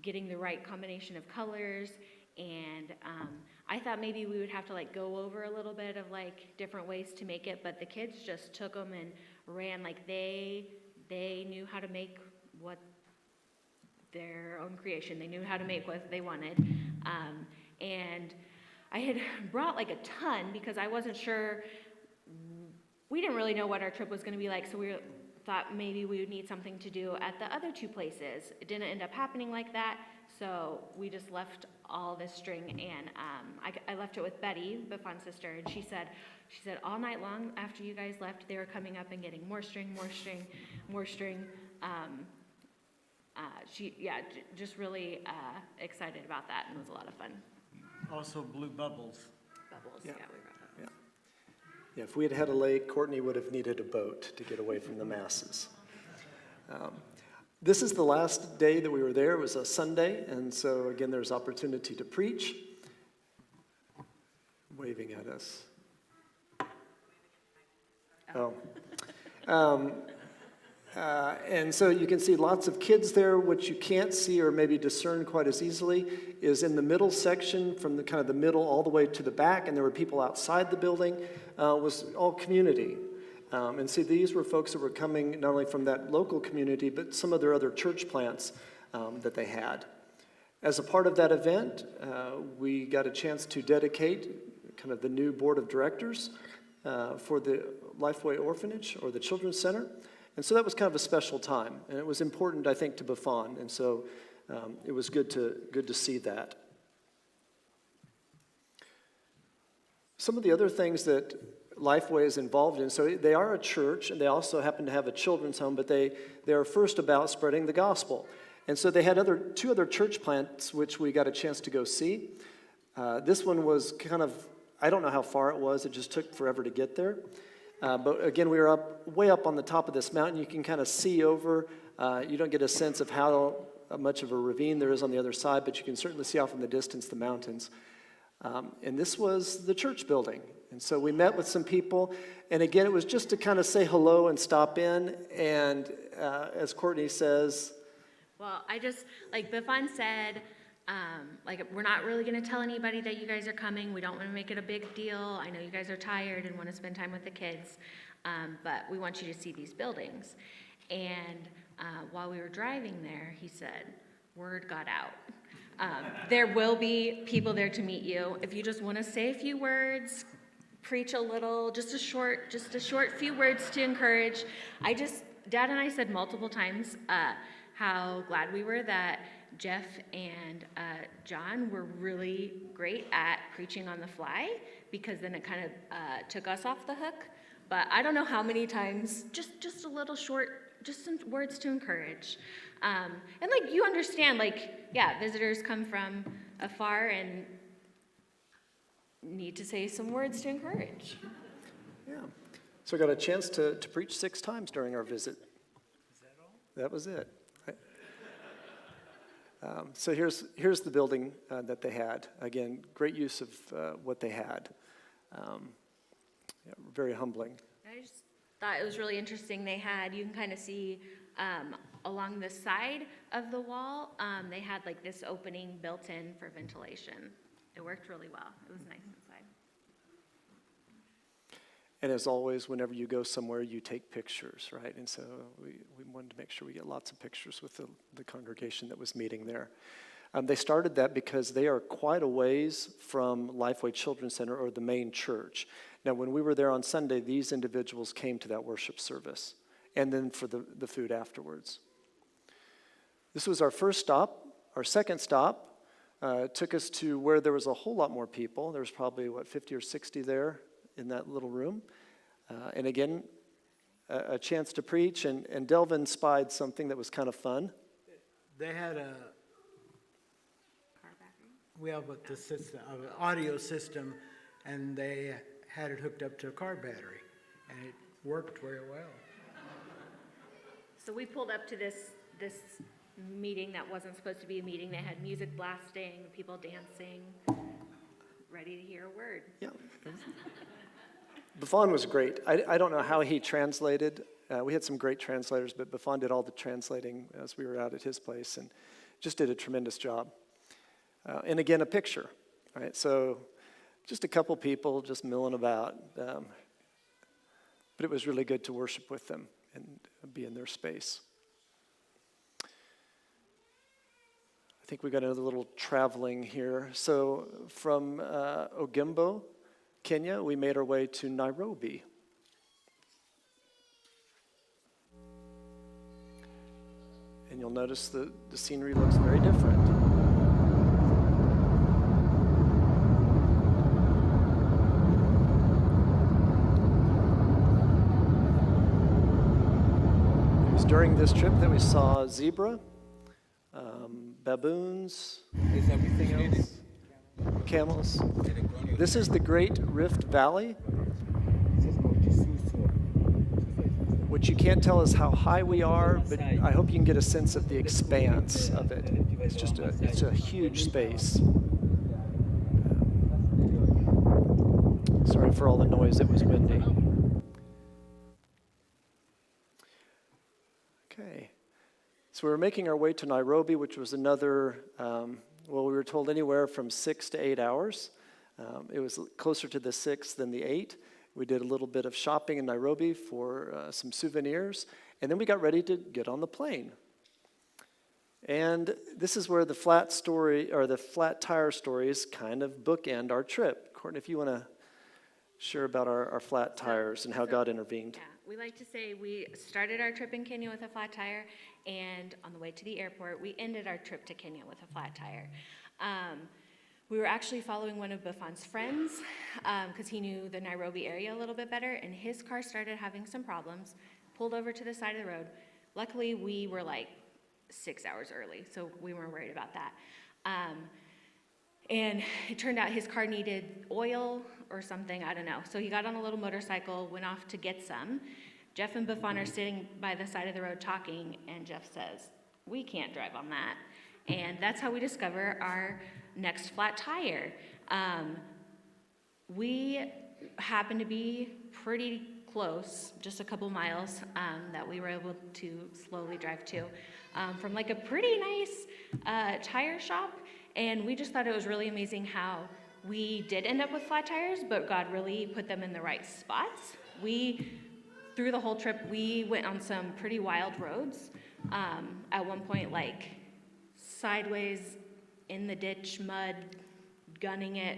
getting the right combination of colors, and I thought maybe we would have to like go over a little bit of like different ways to make it, but the kids just took them and ran. Like they knew how to make what their own creation. They knew how to make what they wanted, and I had brought like a ton because I wasn't sure. We didn't really know what our trip was going to be like, so we thought maybe we would need something to do at the other two places. It didn't end up happening like that, so we just left all this string, and I left it with Betty, Buffon's sister, and she said all night long after you guys left, they were coming up and getting more string. Just really excited about that, and it was a lot of fun. Also blue bubbles. Bubbles, Yeah. yeah, we brought those. Yeah, if we had had a lake, Courtney would have needed a boat to get away from the masses. This is the last day that we were there. It was a Sunday, and so again, there's opportunity to preach. Waving at us. And so you can see lots of kids there. What you can't see or maybe discern quite as easily is in the middle section, from the kind of the middle all the way to the back, and there were people outside the building, was all community. And see, these were folks that were coming not only from that local community, but some of their other church plants that they had. As a part of that event, we got a chance to dedicate kind of the new board of directors for the Lifeway Orphanage or the Children's Center. And so that was kind of a special time, and it was important, I think, to Buffon, and so it was good to see that. Some of the other things that Lifeway is involved in, so they are a church, and they also happen to have a children's home, but they are first about spreading the gospel. And so they had two other church plants, which we got a chance to go see. This one was kind of, I don't know how far it was, it just took forever to get there. But again, we were way up on the top of this mountain. You can kind of see over. You don't get a sense of how much of a ravine there is on the other side, but you can certainly see off in the distance the mountains. And this was the church building. And so we met with some people, and again, it was just to kind of say hello and stop in, and as Courtney says, Well, I just, like Bifan said, like, we're not really gonna tell anybody that you guys are coming. We don't wanna make it a big deal. I know you guys are tired and wanna spend time with the kids, but we want you to see these buildings. And while we were driving there, he said, word got out. There will be people there to meet you. If you just wanna say a few words, preach a little, just a short few words to encourage. Dad and I said multiple times, how glad we were that Jeff and John were really great at preaching on the fly, because then it kind of took us off the hook. But I don't know how many times, just a little short, just some words to encourage. And like, you understand, like, yeah, visitors come from afar and need to say some words to encourage. yeah. So I got a chance to preach 6 times during our visit. Is that all? That was it. So here's the building that they had. Again, great use of what they had. Yeah, very humbling. I just thought it was really interesting. You can kind of see along the side of the wall, they had like this opening built in for ventilation. It worked really well. It was nice inside. And as always, whenever you go somewhere, you take pictures, right? And so we wanted to make sure we get lots of pictures with the congregation that was meeting there. They started that because they are quite a ways from Lifeway Children's Center, or the main church. Now, when we were there on Sunday, these individuals came to that worship service, and then for the food afterwards. This was our first stop. Our second stop took us to where there was a whole lot more people. There was probably, 50 or 60 there in that little room. And again, a chance to preach, and Delvin spied something that was kind of fun. They had Car battery? well, but the system, an audio system, and they had it hooked up to a car battery, and it worked very well. So we pulled up to this meeting that wasn't supposed to be a meeting. They had music blasting, people dancing, ready to hear a word. Yeah. Buffon was great. I don't know how he translated. We had some great translators, but Buffon did all the translating as we were out at his place, and just did a tremendous job. And again, a picture, right? So just a couple people just milling about. But it was really good to worship with them and be in their space. I think we got another little traveling here. So from Ogimbo, Kenya, we made our way to Nairobi. And you'll notice the scenery looks very different. It was during this trip that we saw zebra, baboons, everything else, camels. This is the Great Rift Valley. What you can't tell is how high we are, but I hope you can get a sense of the expanse of it. It's a huge space. Sorry for all the noise, it was windy. Okay, so we were making our way to Nairobi, which was another, we were told anywhere from 6 to 8 hours. It was closer to the 6 than the 8. We did a little bit of shopping in Nairobi for some souvenirs, and then we got ready to get on the plane. And this is where the flat tire stories kind of bookend our trip. Courtney, if you want to share about our flat tires and how God intervened. Yeah, we like to say we started our trip in Kenya with a flat tire, and on the way to the airport, we ended our trip to Kenya with a flat tire. We were actually following one of Bufon's friends because he knew the Nairobi area a little bit better, and his car started having some problems, pulled over to the side of the road. Luckily, we were like 6 hours early, so we weren't worried about that. And it turned out his car needed oil or something, I don't know. So he got on a little motorcycle, went off to get some. Jeff and Buffon are sitting by the side of the road talking, and Jeff says, "We can't drive on that." And that's how we discover our next flat tire. We happened to be pretty close, just a couple miles, that we were able to slowly drive to, from like a pretty nice tire shop. And we just thought it was really amazing how we did end up with flat tires, but God really put them in the right spots. Through the whole trip, we went on some pretty wild roads. At one point, like sideways in the ditch, mud, gunning it,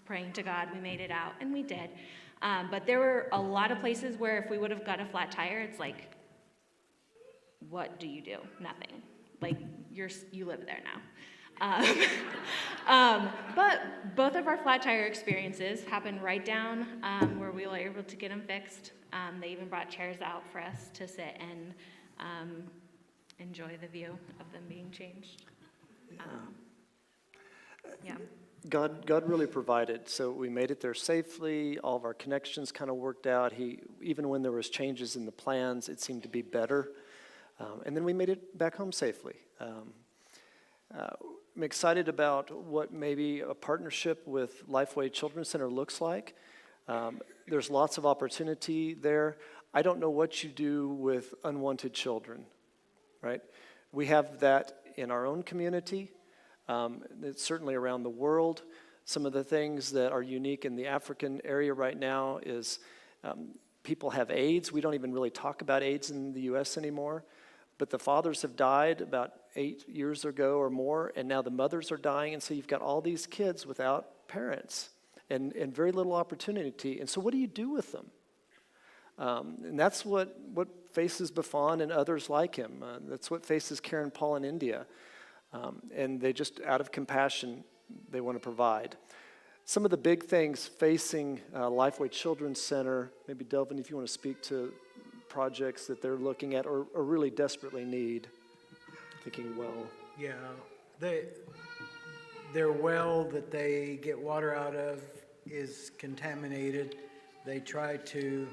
praying to God we made it out, and we did. But there were a lot of places where if we would have got a flat tire, it's like, what do you do? Nothing. Like, you live there now. But both of our flat tire experiences happened right down where we were able to get them fixed. They even brought chairs out for us to sit and enjoy the view of them being changed. Yeah. God really provided. So we made it there safely. All of our connections kind of worked out. Even when there was changes in the plans, it seemed to be better. And then we made it back home safely. I'm excited about what maybe a partnership with Lifeway Children's Center looks like. There's lots of opportunity there. I don't know what you do with unwanted children, right? We have that in our own community. It's certainly around the world. Some of the things that are unique in the African area right now is people have AIDS. We don't even really talk about AIDS in the U.S. anymore. But the fathers have died about 8 years ago or more, and now the mothers are dying, and so you've got all these kids without parents and very little opportunity. And so what do you do with them? And that's what faces Buffon and others like him. That's what faces Karen Paul in India. And they just, out of compassion, they want to provide. Some of the big things facing Lifeway Children's Center, maybe Delvin, if you want to speak to projects that they're looking at or really desperately need, thinking well. Yeah, their well that they get water out of is contaminated. They try to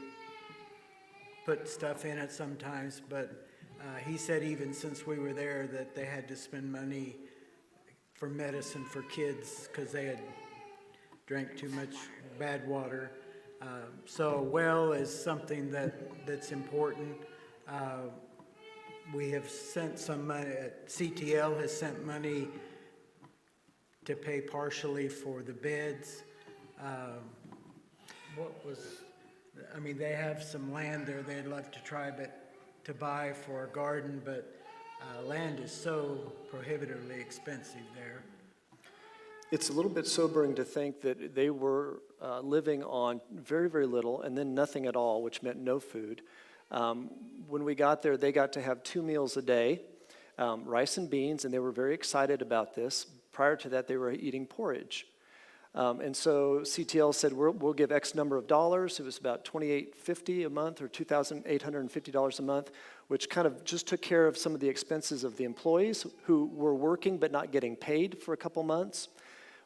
put stuff in it sometimes, but he said even since we were there that they had to spend money for medicine for kids because they had drank too much bad water. So well is something that's important. We have sent some money, CTL has sent money to pay partially for the beds. They have some land there they'd love to try to buy for a garden, but land is so prohibitively expensive there. It's a little bit sobering to think that they were living on very, very little and then nothing at all, which meant no food. When we got there, they got to have 2 meals a day, rice and beans, and they were very excited about this. Prior to that, they were eating porridge. And so CTL said, we'll give X number of dollars. It was about $2,850 a month or $2,850 a month, which kind of just took care of some of the expenses of the employees who were working but not getting paid for a couple months,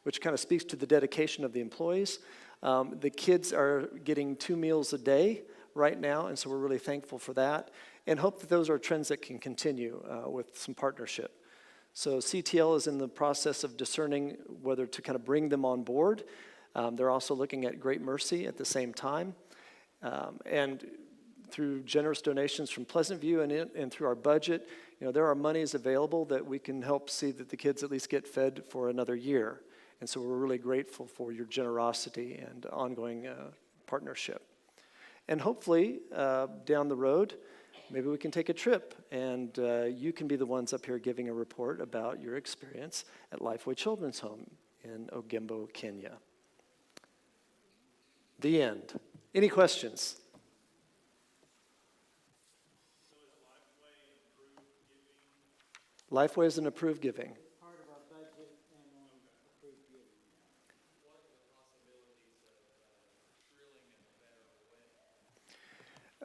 which kind of speaks to the dedication of the employees. The kids are getting 2 meals a day right now, and so we're really thankful for that and hope that those are trends that can continue with some partnership. So CTL is in the process of discerning whether to kind of bring them on board. They're also looking at Great Mercy at the same time. And through generous donations from Pleasant View and through our budget, there are monies available that we can help see that the kids at least get fed for another year. And so we're really grateful for your generosity and ongoing partnership. And hopefully, down the road, maybe we can take a trip and you can be the ones up here giving a report about your experience at Lifeway Children's Home in Ogembo, Kenya. The end. Any questions? So is Lifeway approved giving? Lifeway is an approved giving. Part of our budget and on approved giving. What are the possibilities of drilling in a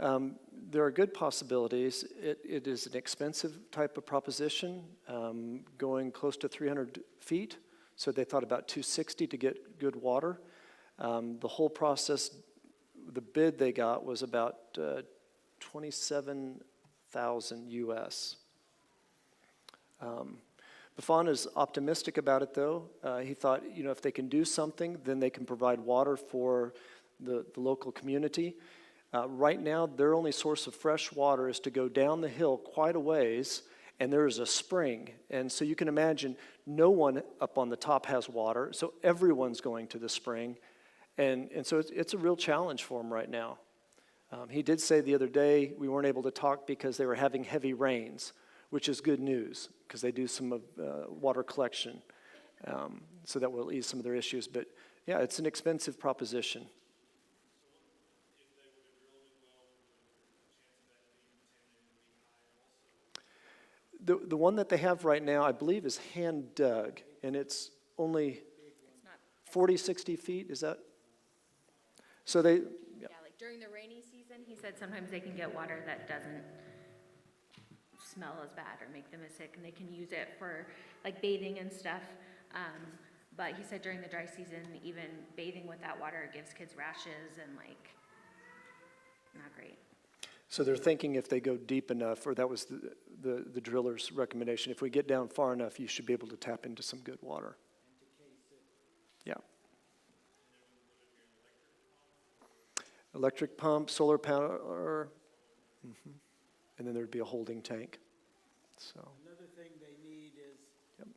better way? There are good possibilities. It is an expensive type of proposition, going close to 300 feet. So they thought about 260 to get good water. The whole process, the bid they got was about $27,000 US. Buffon is optimistic about it, though. He thought, if they can do something, then they can provide water for the local community. Right now, their only source of fresh water is to go down the hill quite a ways, and there is a spring. And so you can imagine no one up on the top has water, so everyone's going to the spring. And so it's a real challenge for them right now. He did say the other day we weren't able to talk because they were having heavy rains, which is good news because they do some water collection. So that will ease some of their issues. But yeah, it's an expensive proposition. The one that they have right now, I believe, is hand dug, and it's only 40, 60 feet. Is that? So they. Yeah, like during the rainy season, he said sometimes they can get water that doesn't smell as bad or make them as sick, and they can use it for like bathing and stuff. But he said during the dry season, even bathing with that water gives kids rashes and like not great. So they're thinking if they go deep enough, or that was the driller's recommendation, if we get down far enough, you should be able to tap into some good water. Yeah. Electric pump, solar power, and then there'd be a holding tank. So. Another thing they need is, and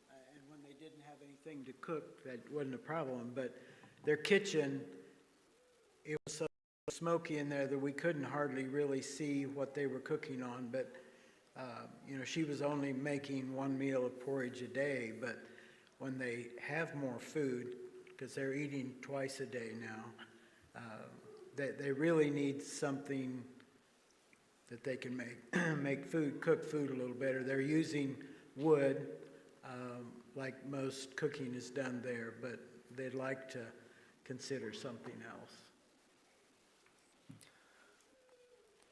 when they didn't have anything to cook, that wasn't a problem, but their kitchen, it was so smoky in there that we couldn't hardly really see what they were cooking on, but she was only making one meal of porridge a day, but when they have more food, because they're eating twice a day now, they really need something that they can cook food a little better. They're using wood, like most cooking is done there, but they'd like to consider something else.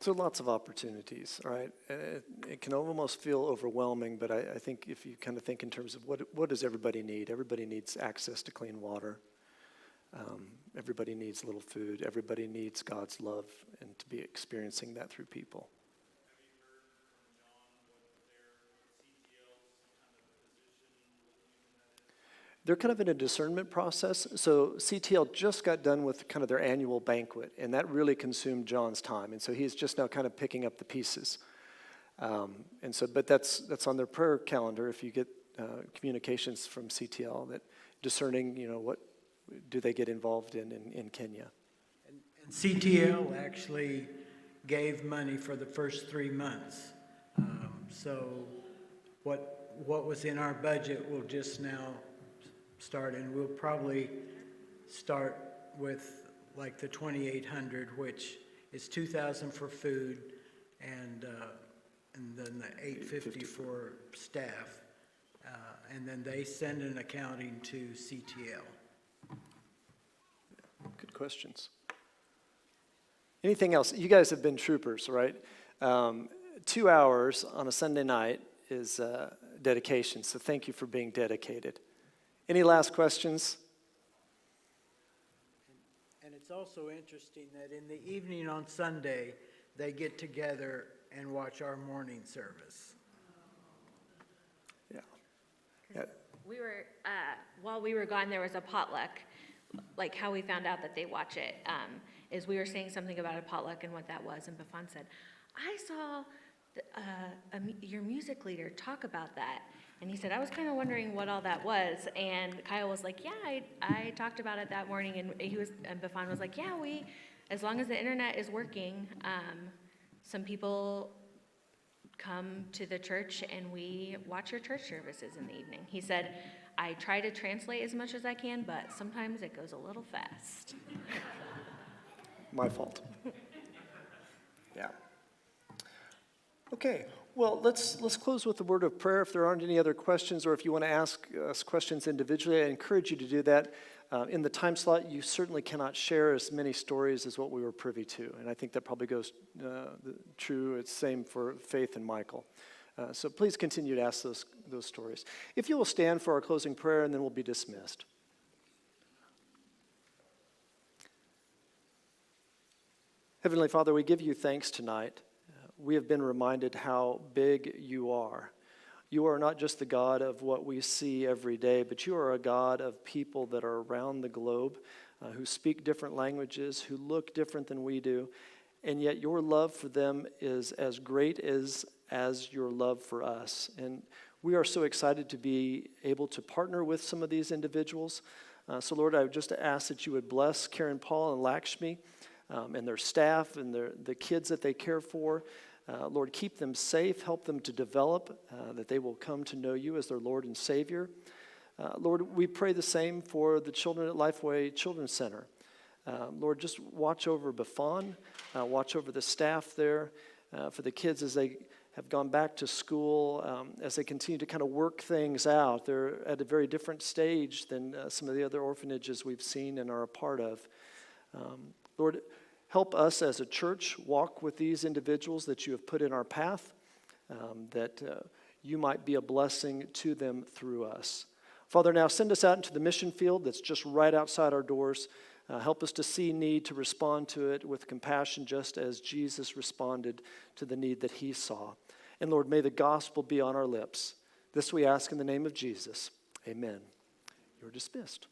So lots of opportunities, right? It can almost feel overwhelming, but I think if you kind of think in terms of what does everybody need? Everybody needs access to clean water. Everybody needs a little food. Everybody needs God's love and to be experiencing that through people. They're kind of in a discernment process. So CTL just got done with kind of their annual banquet, and that really consumed John's time. And so he's just now kind of picking up the pieces. But that's on their prayer calendar. If you get communications from CTL that discerning, what do they get involved in Kenya? And CTL actually gave money for the first 3 months. So what was in our budget will just now start, and we'll probably start with like the 2,800, which is 2,000 for food, and then the 850 for staff, and then they send an accounting to CTL. Good questions. Anything else? You guys have been troopers, right? 2 hours on a Sunday night is dedication, so thank you for being dedicated. Any last questions? And it's also interesting that in the evening on Sunday, they get together and watch our morning service. Yeah. We were, while we were gone, there was a potluck. Like how we found out that they watch it is we were saying something about a potluck and what that was, and Buffon said, I saw your music leader talk about that. And he said, I was kind of wondering what all that was. And Kyle was like, yeah, I talked about it that morning. And Buffon was like, yeah, as long as the internet is working, some people come to the church and we watch your church services in the evening. He said, I try to translate as much as I can, but sometimes it goes a little fast. My fault. Yeah. Okay. Well, let's close with a word of prayer. If there aren't any other questions, or if you want to ask us questions individually, I encourage you to do that. In the time slot, you certainly cannot share as many stories as what we were privy to, and I think that probably goes true. It's the same for Faith and Michael. So please continue to ask those stories. If you will stand for our closing prayer, and then we'll be dismissed. Heavenly Father, we give you thanks tonight. We have been reminded how big you are. You are not just the God of what we see every day, but you are a God of people that are around the globe, who speak different languages, who look different than we do, and yet your love for them is as great as your love for us. And we are so excited to be able to partner with some of these individuals. So Lord, I would just ask that you would bless Karen Paul and Lakshmi and their staff and the kids that they care for. Lord, keep them safe, help them to develop, that they will come to know you as their Lord and Savior. Lord, we pray the same for the children at Lifeway Children's Center. Lord, just watch over Buffon, watch over the staff there, for the kids as they have gone back to school, as they continue to kind of work things out. They're at a very different stage than some of the other orphanages we've seen and are a part of. Lord, help us as a church walk with these individuals that you have put in our path, that you might be a blessing to them through us. Father, now send us out into the mission field that's just right outside our doors. Help us to see need, to respond to it with compassion, just as Jesus responded to the need that he saw. And Lord, may the gospel be on our lips. This we ask in the name of Jesus. Amen. You're dismissed.